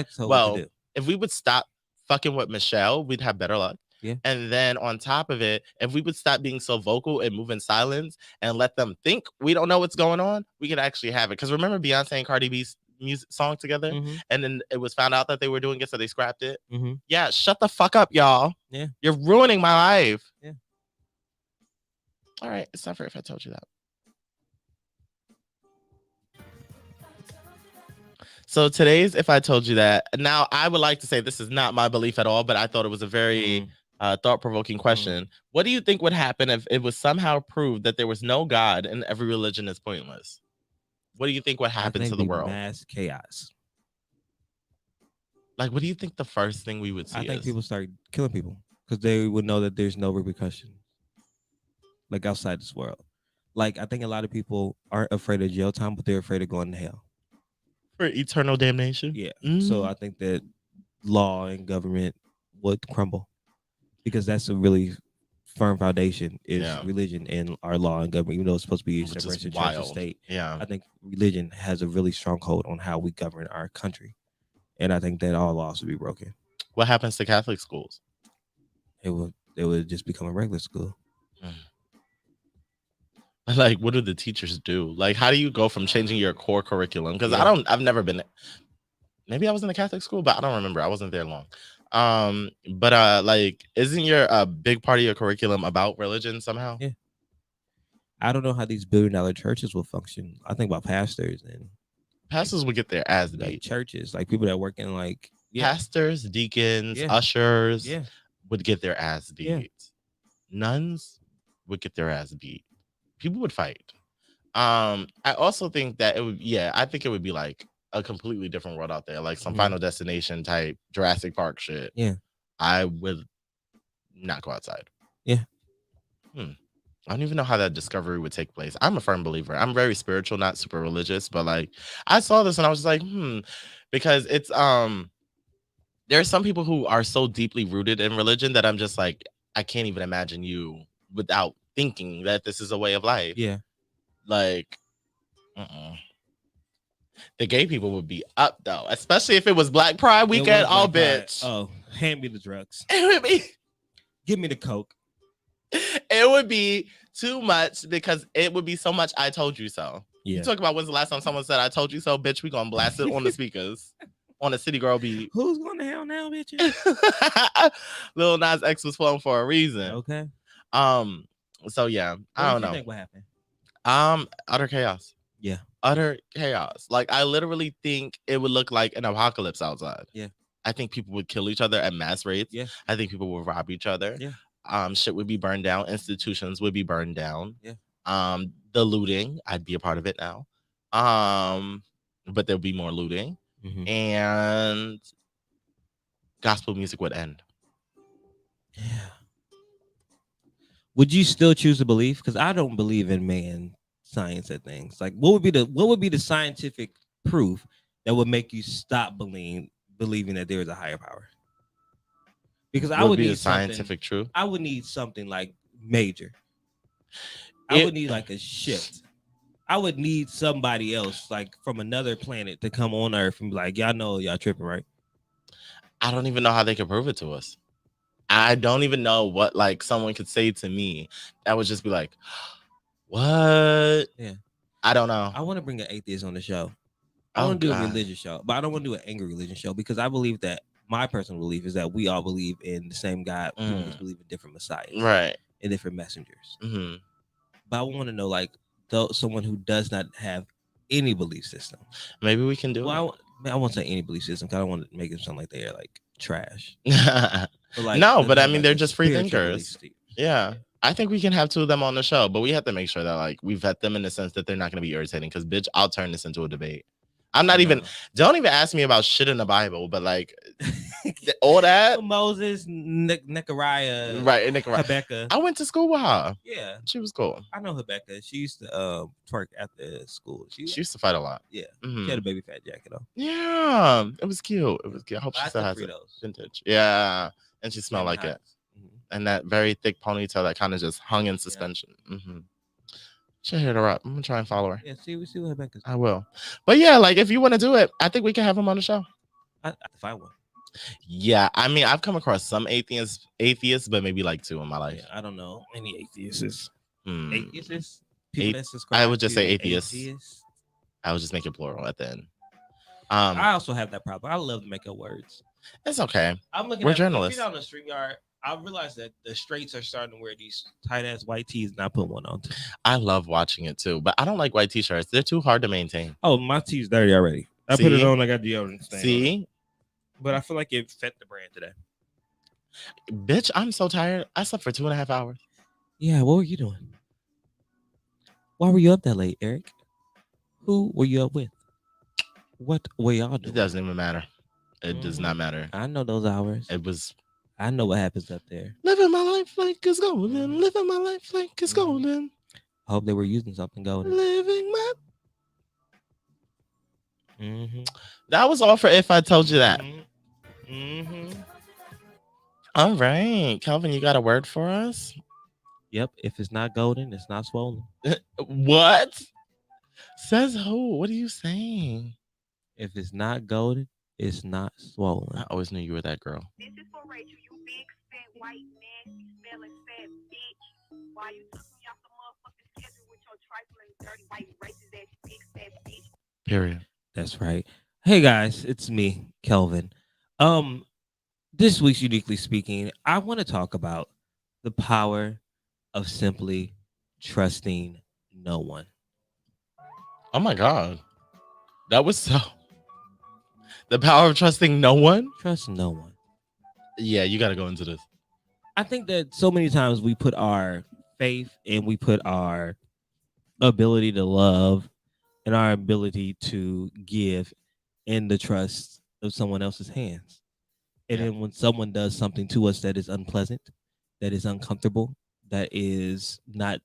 if we would stop fucking with Michelle, we'd have better luck. Yeah. And then on top of it, if we would stop being so vocal and move in silence and let them think we don't know what's going on, we could actually have it. Because remember Beyonce and Cardi B's music song together? And then it was found out that they were doing it, so they scrapped it. Yeah, shut the fuck up, y'all. Yeah. You're ruining my life. Yeah. All right, it's not fair if I told you that. So today's If I Told You That. Now, I would like to say this is not my belief at all, but I thought it was a very thought-provoking question. What do you think would happen if it was somehow proved that there was no God and every religion is pointless? What do you think would happen to the world? Mass chaos. Like, what do you think the first thing we would see I think people start killing people because they would know that there's no repercussion, like outside this world. Like, I think a lot of people aren't afraid of jail time, but they're afraid of going to hell. For eternal damnation? Yeah. So I think that law and government would crumble because that's a really firm foundation is religion and our law and government, even though it's supposed to be separation of church and state. Yeah. I think religion has a really strong hold on how we govern our country. And I think that all laws would be broken. What happens to Catholic schools? It would just become a regular school. Like, what do the teachers do? Like, how do you go from changing your core curriculum? Because I've never been, maybe I was in a Catholic school, but I don't remember. I wasn't there long. But like, isn't your big part of your curriculum about religion somehow? Yeah. I don't know how these billion-dollar churches will function. I think about pastors and pastors would get their ass beat. Like churches, like people that work in like pastors, deacons, ushers would get their ass beat. Nuns would get their ass beat. People would fight. I also think that it would, I think it would be like a completely different world out there, like some Final Destination type Jurassic Park shit. Yeah. I would not go outside. Yeah. I don't even know how that discovery would take place. I'm a firm believer. I'm very spiritual, not super religious, but like I saw this and I was just like, because it's there are some people who are so deeply rooted in religion that I'm just like, I can't even imagine you without thinking that this is a way of life. Yeah. Like, the gay people would be up though, especially if it was Black Pride weekend. Oh, bitch. Oh, hand me the drugs. It would be. Give me the coke. It would be too much because it would be so much I told you so. Yeah. You talk about when's the last time someone said I told you so, bitch, we gonna blast it on the speakers on a City Girl beat. Who's going to hell now, bitch? Lil Nas X was flowing for a reason. Okay. So yeah, I don't know. Think what happened? Utter chaos. Yeah. Utter chaos. Like I literally think it would look like an apocalypse outside. Yeah. I think people would kill each other at mass rates. Yeah. I think people would rob each other. Yeah. Shit would be burned down. Institutions would be burned down. Yeah. The looting, I'd be a part of it now. But there'll be more looting. And gospel music would end. Yeah. Would you still choose to believe? Because I don't believe in man science at things. Like, what would be the scientific proof that would make you stop believing that there is a higher power? Because I would need scientific truth. I would need something like major. I would need like a shift. I would need somebody else, like from another planet, to come on Earth and be like, y'all know y'all tripping, right? I don't even know how they could prove it to us. I don't even know what like someone could say to me that would just be like, what? Yeah. I don't know. I want to bring an atheist on the show. I want to do a religious show, but I don't want to do an angry religion show because I believe that my personal belief is that we all believe in the same God. People just believe in different messiahs, right, and different messengers. But I want to know, like, someone who does not have any belief system. Maybe we can do it. I won't say any belief system because I don't want to make it sound like they are like trash. But like, no, but I mean like they're just free thinkers. Yeah. I think we can have two of them on the show, but we have to make sure that like we vet them in the sense that they're not going to be irritating. Because bitch, I'll turn this into a debate. I'm not even. Don't even ask me about shit in the Bible, but like all that Moses, Zechariah, right? Rebecca. I went to school with her. Yeah, she was cool. I know Rebecca. She used to twerk after school. She used to fight a lot. Yeah, she had a baby fat jacket on. Yeah, it was cute. It was cute. I hope she still has it. Vintage. Yeah, and she smelled like it. And that very thick ponytail that kind of just hung in suspension. Should hit her up. I'm gonna try and follow her. Yeah, see what Rebecca's. I will. But yeah, like if you want to do it, I think we can have him on the show. If I would. Yeah, I mean, I've come across some atheists, but maybe like two in my life. Yeah, I don't know any atheists. Atheists? I would just say atheists. I would just make it plural at the end. I also have that problem. I love to make up words. It's okay. We're journalists. On the StreamYard, I realized that the straights are starting to wear these tight ass white tees, and I put one on too. I love watching it too, but I don't like white t-shirts. They're too hard to maintain. Oh, my tee's dirty already. I put it on. I got deodorant stain. See, but I feel like it fit the brand today. Bitch, I'm so tired. I slept for 2.5 hours. Yeah, what were you doing? Why were you up that late, Eric? Who were you up with? What were y'all doing? It doesn't even matter. It does not matter. I know those hours. I know what happens up there. Living my life like it's golden. Living my life like it's golden. I hope they were using something golden. Living my. That was all for If I Told You That. All right, Calvin, you got a word for us? Yep. If it's not golden, it's not swollen. What? Says who? What are you saying? If it's not golden, it's not swollen. I always knew you were that girl. This is for Rachel, you big, fat, white, nasty, smelling fat bitch. Why you took me off the motherfucking schedule with your trifling, dirty, white, racist ass, big, fat bitch. Period. That's right. Hey guys, it's me, Kelvin. This week's Uniquely Speaking, I want to talk about the power of simply trusting no one. Oh my God. That was so... The power of trusting no one? Trust no one. Yeah, you got to go into this. I think that so many times we put our faith and we put our ability to love and our ability to give in the trust of someone else's hands. And then when someone does something to us that is unpleasant, that is uncomfortable, that is not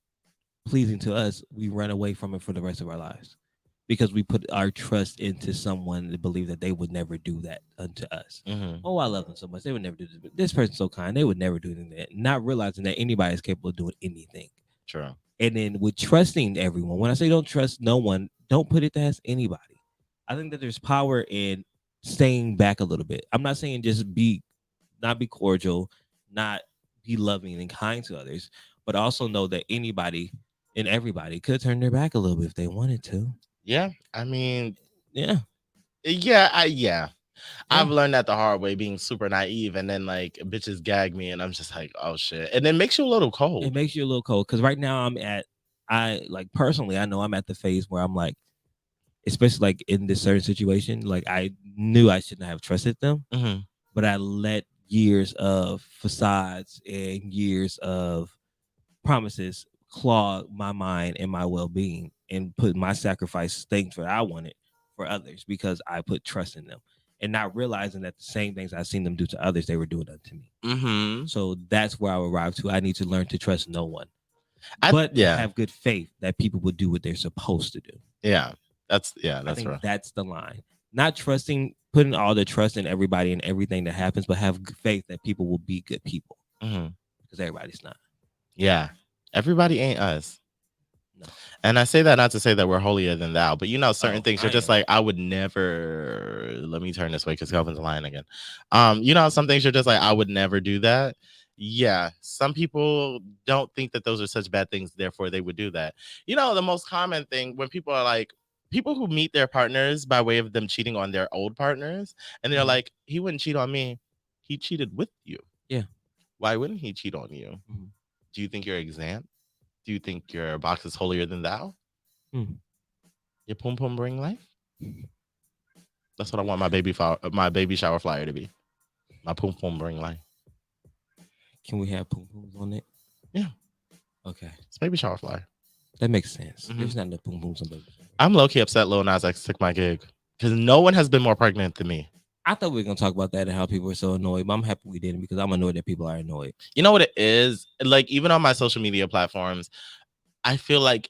pleasing to us, we run away from it for the rest of our lives because we put our trust into someone to believe that they would never do that unto us. Oh, I love them so much. They would never do this. This person's so kind. They would never do anything. Not realizing that anybody is capable of doing anything. True. And then with trusting everyone, when I say don't trust no one, don't put it past anybody. I think that there's power in staying back a little bit. I'm not saying just not be cordial, not be loving and kind to others, but also know that anybody and everybody could turn their back a little bit if they wanted to. Yeah, I mean, yeah. I've learned that the hard way, being super naive, and then like bitches gag me, and I'm just like, oh shit, and it makes you a little cold. It makes you a little cold because right now personally, I know I'm at the phase where I'm like, especially like in this certain situation, like I knew I shouldn't have trusted them, but I let years of facades and years of promises clog my mind and my well-being and put my sacrifice things that I wanted for others because I put trust in them and not realizing that the same things I've seen them do to others, they were doing unto me. So that's where I arrived to. I need to learn to trust no one, but have good faith that people will do what they're supposed to do. That's right. That's the line. Not trusting, putting all the trust in everybody and everything that happens, but have faith that people will be good people because everybody's not. Yeah. Everybody ain't us. No. And I say that not to say that we're holier than thou, but certain things you're just am. like, I would never. Let me turn this way because Kelvin's lying again. Some things you're just like, I would never do that. Yeah, some people don't think that those are such bad things, therefore they would do that. The most common thing when people are like, people who meet their partners by way of them cheating on their old partners, and they're like, he wouldn't cheat on me, he cheated with you. Yeah. Why wouldn't he cheat on you? Do you think you're exempt? Do you think your box is holier than thou? Your pum pum bring life? That's what I want my baby shower flyer to be. My pum pum bring life. Can we have pum pums on it? Yeah. Okay. It's baby shower flyer. That makes sense. There's not enough pum pums on baby shower. I'm low key upset Lil Nas X took my gig because no one has been more pregnant than me. I thought we were gonna talk about that and how people are so annoyed, but I'm happy we didn't because I'm annoyed that people are annoyed. You know what it is? Like, even on my social media platforms, I feel like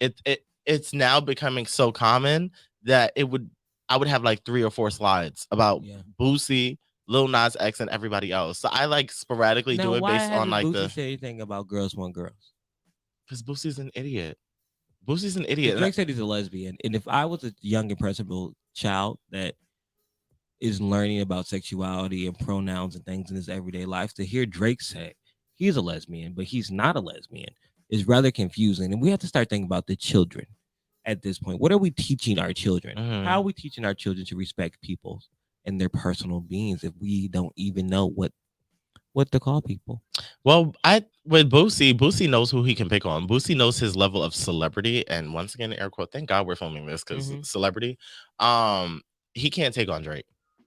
it's now becoming so common that I would have like 3 or 4 slides about Boosie, Lil Nas X, and everybody else. So I like sporadically do it based on like Boosie say anything about girls want girls? Because Boosie's an idiot. Boosie's an idiot. Drake said he's a lesbian, and if I was a young impressionable child that is learning about sexuality and pronouns and things in his everyday life, to hear Drake say he's a lesbian, but he's not a lesbian, is rather confusing. And we have to start thinking about the children at this point. What are we teaching our children? How are we teaching our children to respect people and their personal beings if we don't even know what to call people? Well, with Boosie knows who he can pick on. Boosie knows his level of celebrity, and once again, air quote, thank God we're filming this because celebrity. He can't take on Drake.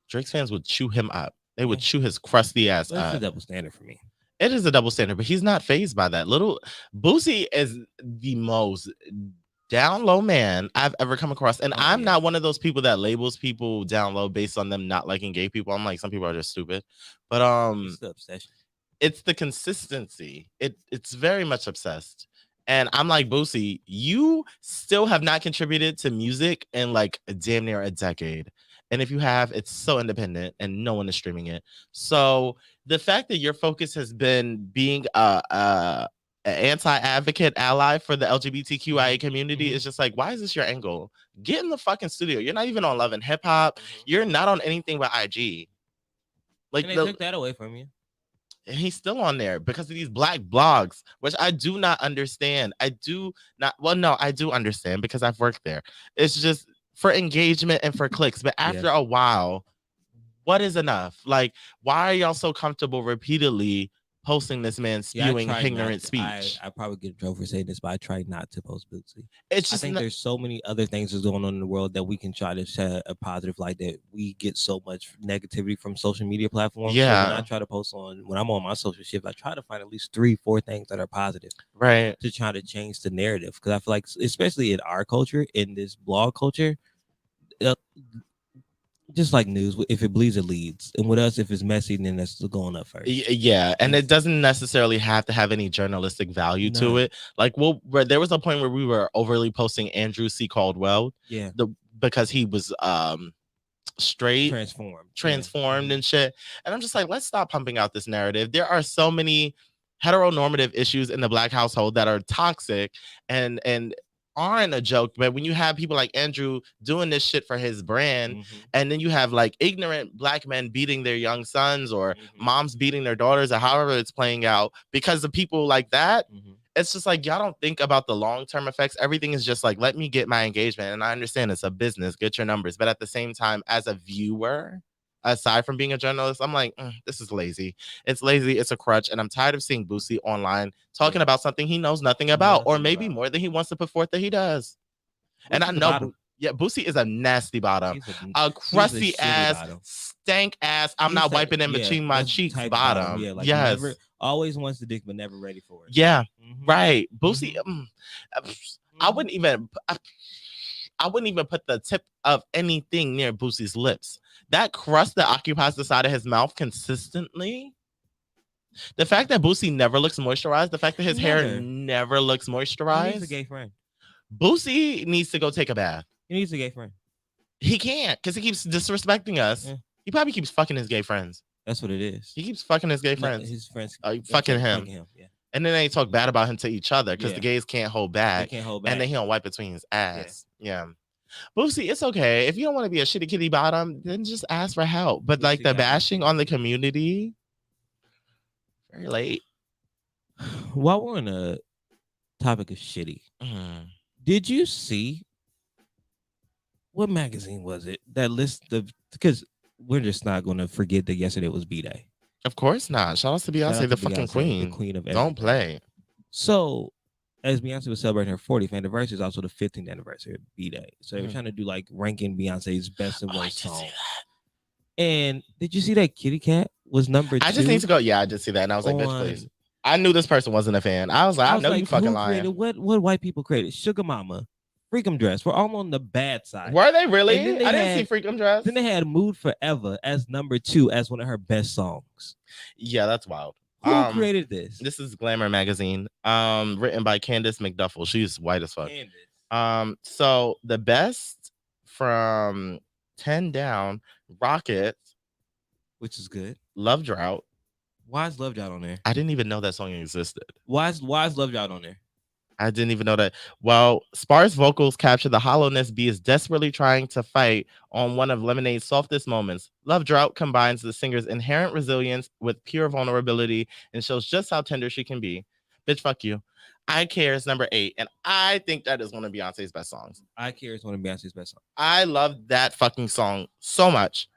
Drake's fans would chew him up. They would chew his crusty ass up. That's a double standard for me. It is a double standard, but he's not fazed by that. Little Boosie is the most down low man I've ever come across. And I'm not one of those people that labels people down low based on them not liking gay people. I'm like, some people are just stupid. But it's the obsession. It's the consistency. It's very much obsessed. And I'm like, Boosie, you still have not contributed to music in like damn near a decade. And if you have, it's so independent and no one is streaming it. So the fact that your focus has been being an anti-advocate ally for the LGBTQIA community is just like, why is this your angle? Get in the fucking studio. You're not even on Love and Hip Hop. You're not on anything but IG. Like, and they took that away from you. And he's still on there because of these black blogs, which I do not understand. I do understand because I've worked there. It's just for engagement and for clicks. But after a while, what is enough? Like, why are y'all so comfortable repeatedly posting this man spewing ignorant speech? I probably get in trouble for saying this, but I try not to post Bootsy. It's just I think there's so many other things that's going on in the world that we can try to shed a positive light, that we get so much negativity from social media platforms. Yeah. So when I try to post when I'm on my social shift, I try to find at least 3-4 things that are positive. Right. To try to change the narrative. Because I feel like, especially in our culture, in this blog culture, just like news, if it bleeds, it leads. And with us, if it's messy, then that's going up first. Yeah, and it doesn't necessarily have to have any journalistic value to it. Like, there was a point where we were overly posting Andrew C. Caldwell. Yeah. Because he was straight, transformed and shit. And I'm just like, let's stop pumping out this narrative. There are so many heteronormative issues in the Black household that are toxic and aren't a joke. But when you have people like Andrew doing this shit for his brand, and then you have like ignorant Black men beating their young sons, or moms beating their daughters, or however it's playing out because of people like that, it's just like, y'all don't think about the long-term effects. Everything is just like, let me get my engagement. And I understand it's a business, get your numbers. But at the same time, as a viewer, aside from being a journalist, I'm like, this is lazy. It's lazy. It's a crutch. And I'm tired of seeing Boosie online talking about something he knows nothing about, or maybe more than he wants to put forth that he does. And I know, Boosie is a nasty bottom, a crusty ass, bottom. Stank ass. I'm not wiping in between my cheeks bottom. Yeah, like yes. Never, always wants the dick, but never ready for it. Yeah, right. Boosie, I wouldn't even put the tip of anything near Boosie's lips. That crust that occupies the side of his mouth consistently. The fact that Boosie never looks moisturized, the fact that his hair never looks moisturized. He needs a gay friend. Boosie needs to go take a bath. He needs a gay friend. He can't, because he keeps disrespecting us. Yeah. He probably keeps fucking his gay friends. That's what it is. He keeps fucking his gay friends. His friends fucking him. Yeah. And then they talk bad about him to each other because the gays can't hold back. They can't hold back. And then he don't wipe between his ass. Yeah. Boosie, it's okay. If you don't want to be a shitty kitty bottom, then just ask for help. But like the bashing on the community, very late. While we're on the topic of shitty, did you see what magazine was it that lists the? Because we're just not going to forget that yesterday was B-Day. Of course not. Shout out to Beyonce, the fucking queen. The queen of everything. Don't play. So, as Beyonce was celebrating her 40th anniversary, is also the 15th anniversary of B-Day. So they were trying to do like ranking Beyonce's best and worst song. And did you see that Kitty Cat was number 2? I just need to go. Yeah, I did see that, and I was like, bitch, please. I knew this person wasn't a fan. I was like, I know like, you fucking lying. What white people created? Sugar Mama, Freakum Dress. We're all on the bad side. Were they really? I didn't see Freakum Dress. Then they had Mood Forever as number 2 as one of her best songs. Yeah, that's wild. Who created this? This is Glamour magazine. Written by Candace McDuffel. She's white as fuck. Candace. So the best from 10 down, Rocket, which is good. Love Drought. Why is Love Drought on there? I didn't even know that song existed. Why is Love Drought on there? I didn't even know that. Well, sparse vocals capture the hollowness B is desperately trying to fight on one of Lemonade's softest moments. Love Drought combines the singer's inherent resilience with pure vulnerability and shows just how tender she can be. Bitch, fuck you. I Care is number 8, and I think that is one of Beyonce's best songs. I Care is one of Beyonce's best songs. I love that fucking song so much.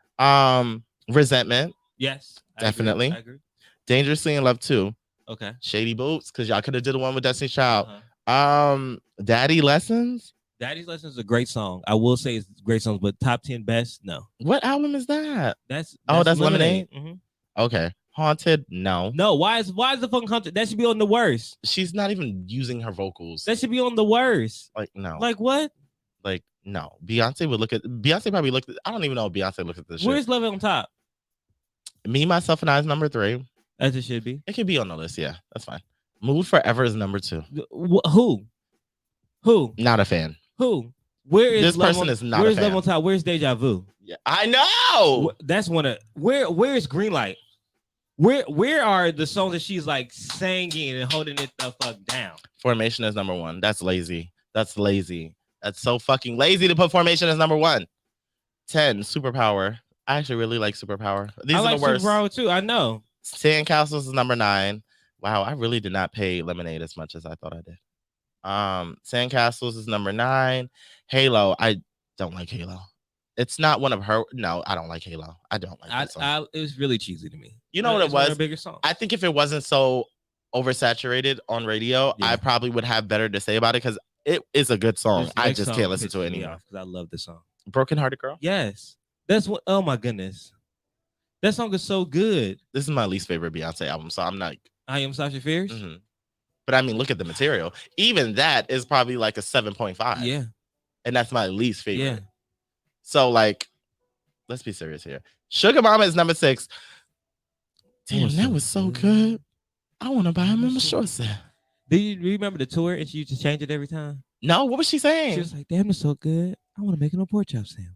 Resentment. Yes. Definitely. I agree. Dangerously in Love too. Okay. Shady Boots, because y'all could have did the one with Destiny's Child. Daddy Lessons. Daddy's Lessons is a great song. I will say it's a great song, but top 10 best, no. What album is that? That's Lemonade. Mm-hmm. Okay. Haunted, no. No, why is the fucking Haunted? That should be on the worst. She's not even using her vocals. That should be on the worst. Like, no. Like what? Like, no. Beyonce probably looked at, I don't even know if Beyonce looked at this shit. Where's Love on top? Me, Myself, and I is number 3. As it should be. It could be on the list, yeah. That's fine. Mood Forever is number 2. Who? Not a fan. Who? Where is this person is not a fan. Where's Love on top? Where's Deja Vu? Yeah, I know. That's one of where is Greenlight? Where are the songs that she's like singing and holding it the fuck down? Formation is number 1. That's lazy. That's lazy. That's so fucking lazy to put Formation as number 1. 10, Superpower. I actually really like Superpower. These are the worst. Superpower too. I know. Sandcastles is number 9. Wow, I really did not pay Lemonade as much as I thought I did. Sandcastles is number 9. Halo, I don't like Halo. It's not one of her. No, I don't like Halo. I don't like that song. It was really cheesy to me. You know what it was? A bigger song. I think if it wasn't so oversaturated on radio, I probably would have better to say about it because it is a good song. I just can't listen to it anymore. Because I love the song. Broken Hearted Girl? Yes. That's what. Oh my goodness. That song is so good. This is my least favorite Beyonce album, so I'm not. I Am Sasha Fierce? Mm-hmm. But I mean, look at the material. Even that is probably like a 7.5. Yeah. And that's my least favorite. Yeah. So, like, let's be serious here. Sugar Mama is number 6. Damn, that was so good. I want to buy him a short set. Do you remember the tour and she used to change it every time? No, what was she saying? She was like, damn, it's so good. I want to make it on pork chop sandwich.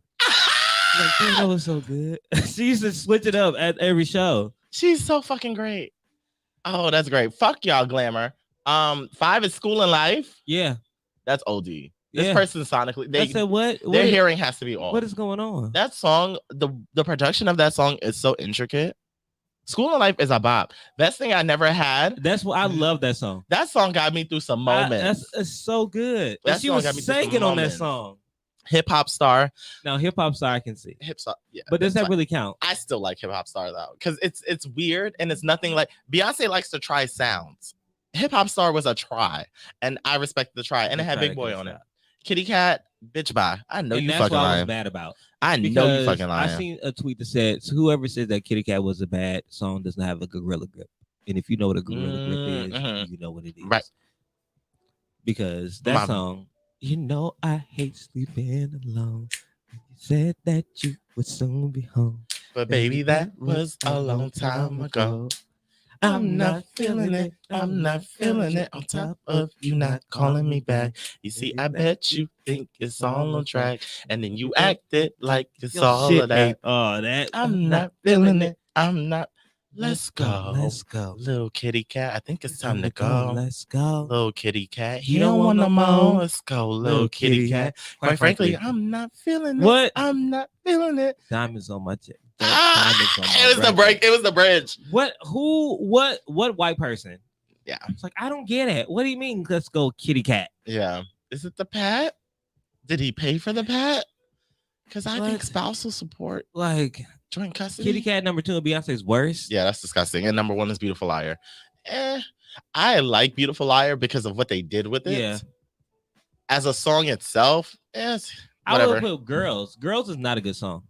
Like, damn, that was so good. She used to switch it up at every show. She's so fucking great. Oh, that's great. Fuck y'all, Glamour. 5 is School and Life. Yeah. That's OD. This person sonically, I said, what? Their hearing has to be off. What is going on? That song, the production of that song is so intricate. School and Life is a bop. Best thing I never had. That's what I love that song. That song got me through some moments. That's so good. That she was singing on that song. Hip Hop Star. Now, Hip Hop Star I can see. Hip Hop, yeah. But does that really count? I still like Hip Hop Star though, because it's weird and it's nothing like Beyonce likes to try sounds. Hip Hop Star was a try, and I respect the try, and it had Big Boy on it. Kitty Cat, bitch, bye. I know you fucking lying. That's what I was bad about. I know you fucking lying. I seen a tweet that said, so whoever says that Kitty Cat was a bad song does not have a gorilla grip. And if you know what a gorilla grip is, you know what it is. Right. Because that song, you know I hate sleeping alone. You said that you would soon be home. But baby, that was a long time ago. I'm not feeling it. I'm not feeling it. On top of you not calling me back. You see, I bet you think it's all on track, and then you acted like it's all of that. Oh, that I'm not feeling it. I'm not. Let's go. Let's go. Little kitty cat. I think it's time to go. Let's go. Little kitty cat. He You don't want no more. more. Let's go, little kitty cat. Quite frankly, I'm not feeling it. What? I'm not feeling it. Diamonds on my chest. It was the break. It was the bridge. What? Who? What white person? Yeah. It's like, I don't get it. What do you mean? Let's go, kitty cat. Yeah. Is it the pat? Did he pay for the pat? Because I think What? spousal support, Like, joint custody. kitty cat number 2 and Beyonce's worst. Yeah, that's disgusting. And number 1 is Beautiful Liar. I like Beautiful Liar because of what they did with it. Yeah. As a song itself, it's I whatever. would put Girls. Girls is not a good song.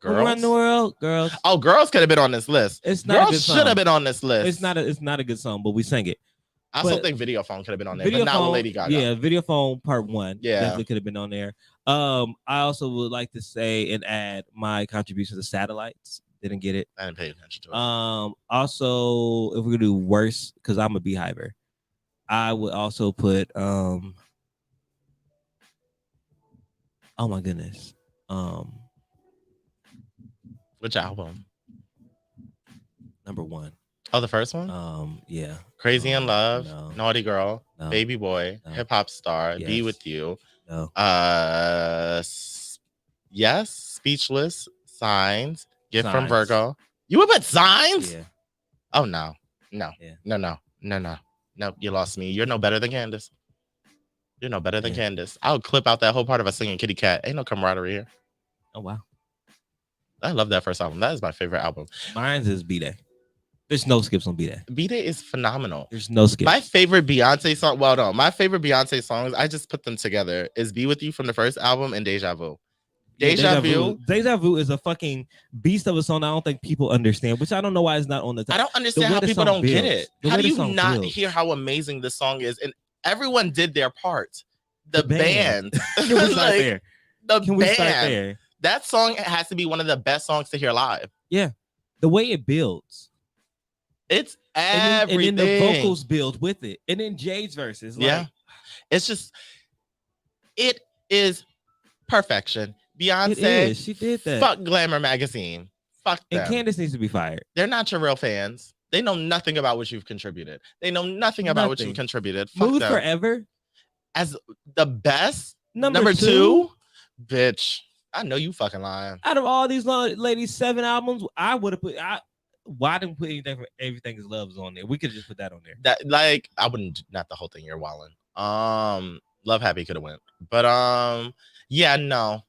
Girls? Around the world, Girls. Oh, Girls could have been on this list. It's not a good Girls song. should have been on this list. It's not a good song, but we sang it. I also but- think Video Phone could have been on there, but not with Lady Gaga. Yeah, Video Phone Part 1. Yeah. Definitely could have been on there. I also would like to say and add my contribution to Satellites. Didn't get it. I didn't pay attention to it. Also, if we're gonna do worse, because I'm a beehiver, I would also put oh my goodness. Which album? Number 1. Oh, the first one? Yeah. Crazy in Love, No. Naughty Girl, No. Baby Boy, No. Hip Hop Star, Be Yes. With You. No. Yes, Speechless, Signs, Gift from Signs. Virgo. You would put Signs? Yeah. Oh no. No. Yeah. No, you lost me. You're no better than Candace. You're no better than Yeah. Candace. I'll clip out that whole part of us singing Kitty Cat. Ain't no camaraderie here. Oh wow. I love that first album. That is my favorite album. Mine's is B-Day. There's no skips on B-Day. B-Day is phenomenal. There's no skips. My favorite Beyonce song, well, no, my favorite Beyonce songs, I just put them together, is Be With You from the first album and Deja Vu. Deja Vu. Deja Vu is a fucking beast of a song I don't think people understand, which I don't know why it's not on the top. I don't understand way how the people song don't get builds. it. The How way do the you song not builds. hear how amazing this song is? And everyone did their part. The band. band. Can we start Like, there? The Can we band. start there? That song has to be one of the best songs to hear live. The way it builds. It's And everything. then the vocals build with it. And then Jade's verses. Like, Yeah. It's just, it is perfection. Beyonce, it is. She did that. fuck Glamour magazine. Fuck them. And Candace needs to be fired. They're not your real fans. They know nothing about what you've contributed. They know nothing about what you've Nothing. contributed. Fuck Mood them. Forever. As the best Number two, two. bitch. I know you fucking lying. Out of all these ladies' 7 albums, I would have put. Why didn't we put anything for Everything Is Love's on there? We could have just put that on there. That like I wouldn't, not the whole thing. You're wilding. Love Happy could have went, but yeah, no.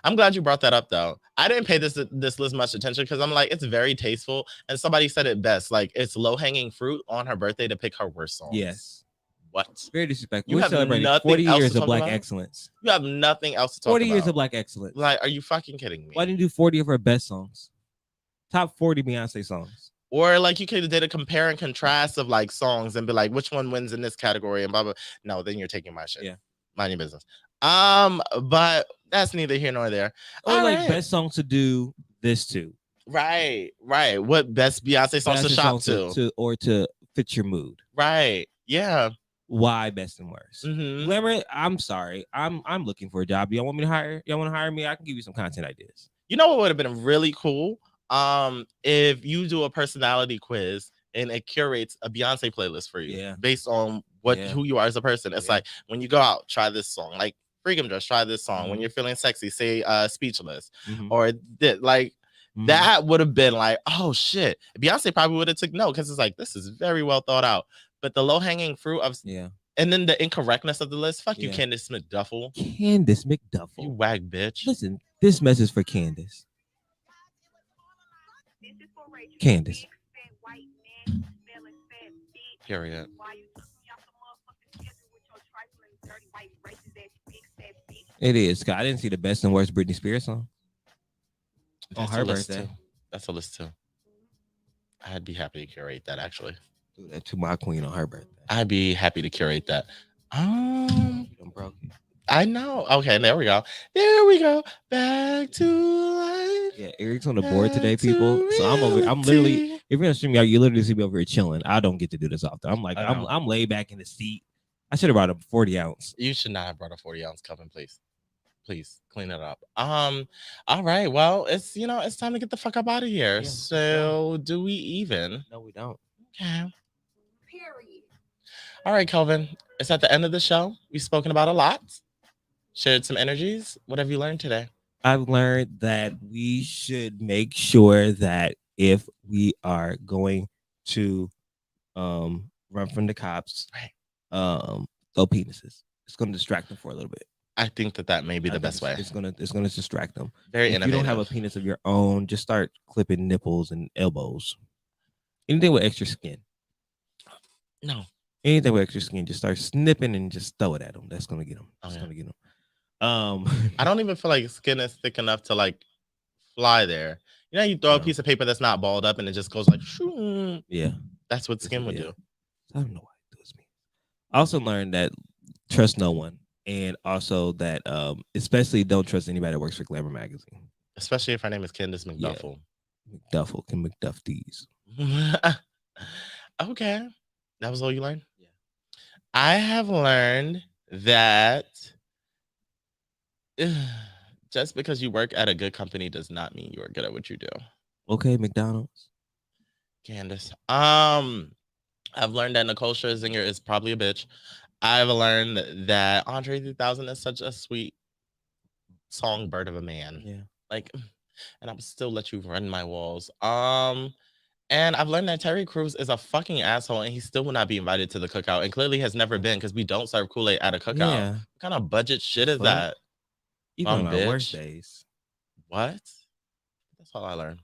I'm glad you brought that up though. I didn't pay this list much attention because I'm like, it's very tasteful, and somebody said it best. Like, it's low hanging fruit on her birthday to pick her worst songs. Yes. What? Very disrespectful. You We're have celebrating nothing 40 else years to of talk Black about? excellence. You have nothing else to talk 40 about. years of Black excellence. Like, are you fucking kidding me? Why didn't you do 40 of her best songs? Top 40 Beyonce songs. Or like you could have did a compare and contrast of like songs and be like, which one wins in this category and blah blah. No, then you're taking my shit. Yeah. Mind your business. But that's neither here nor there. Or All like right. best song to do this to. Right. What best Beyonce songs to Best shop song to? or to fit your mood. Right. Yeah. Why best and worst? Mhm. Glamour, I'm sorry. I'm looking for a job. Y'all want me to hire? Y'all want to hire me? I can give you some content ideas. You know what would have been really cool? If you do a personality quiz and it curates a Beyonce playlist for you, Yeah. based on who you are as a person. It's like, when you go out, try this song. Like Freedom Dress, try this song. When you're feeling sexy, say Speechless. Or that would have been like, oh shit. Beyonce probably would have took no, because it's like, this is very well thought out. But the low hanging fruit of and then the incorrectness of the list. Fuck you, Candace McDuffel. Candace You McDuffel. wag bitch. Listen, this message for Candace. This is for Rachel. Candace. Big fat white man, smelling fat bitch. Period. Why you took me off the motherfucking schedule with your trifling, dirty white racist ass big fat bitch? It is. Scott, I didn't see the best and worst Britney Spears song on That's her a list birthday. too. That's a list too. I'd be happy to curate that actually. Do that to my queen on her birthday. I'd be happy to curate that. You done broke it. I know. Okay, there we go. There we go. Back to life. Yeah, Eric's on the board today, Back to people. So I'm literally, reality. if you're gonna stream me out, you literally see me over here chilling. I don't get to do this often. I'm like, I know. I'm laid back in the seat. I should have brought a 40 ounce. You should not have brought a 40 ounce cup in, please. Please clean it up. All right. Well, it's time to get the fuck up out of here. Yeah, so do we even? No, we don't. Okay. Period. All right, Kelvin. It's at the end of the show. We've spoken about a lot, shared some energies. What have you learned today? I've learned that we should make sure that if we are going to run from the cops, Right. throw penises. It's going to distract them for a little bit. I think that may be the best way. It's gonna distract them. Very if innovative. you don't have a penis of your own, just start clipping nipples and elbows. Anything with extra skin. No. Anything with extra skin, just start snipping and just throw it at them. That's gonna get them. Oh, It's yeah. gonna get them. I don't even feel like skin is thick enough to like fly there. You know, you throw a piece of paper that's not balled up and it just goes like, shoo. Yeah. That's what skin would do. I don't know why it does me. I also learned that trust no one, and also that especially don't trust anybody that works for Glamour magazine. Especially if her name is Candace McDuffel. Yeah. McDuffel can McDuff these. Okay. That was all you learned? Yeah. I have learned that just because you work at a good company does not mean you are good at what you do. Okay, McDonald's. Candace. I've learned that Nicole Scherzinger is probably a bitch. I've learned that Andre 3000 is such a sweet songbird of a man. Yeah. Like, and I would still let you run my walls. And I've learned that Terry Crews is a fucking asshole and he still will not be invited to the cookout and clearly has never been because we don't serve Kool-Aid at a cookout. Yeah. What kind of budget shit is that? Even on our worst days. What? That's all I learned.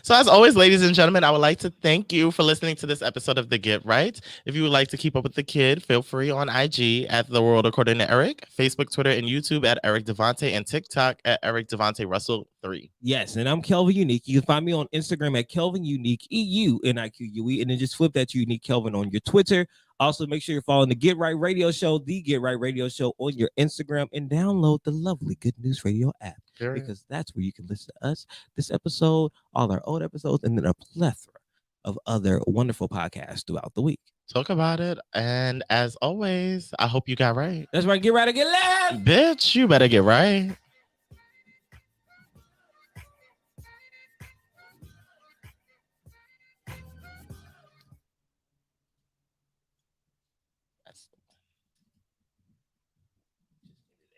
So as always, ladies and gentlemen, I would like to thank you for listening to this episode of The Get Right. If you would like to keep up with the kid, feel free on IG at The World According to Eric, Facebook, Twitter, and YouTube at Eric Devante, and TikTok at Eric Devante Russell 3. Yes, and I'm Kelvin Unique. You can find me on Instagram at Kelvin Unique, EUNIQUE, and then just flip that to Unique Kelvin on your Twitter. Also, make sure you're following the Get Right Radio Show, the Get Right Radio Show on your Instagram, and download the lovely Good News Radio app. Because that's where you can listen to us, this episode, all our old episodes, and then a plethora of other wonderful podcasts throughout the week. Talk about it. And as always, I hope you got right. That's right. Get right or get left. Bitch, you better get right.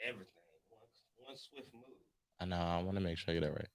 Everything. One swift move. I know. I want to make sure you get it right.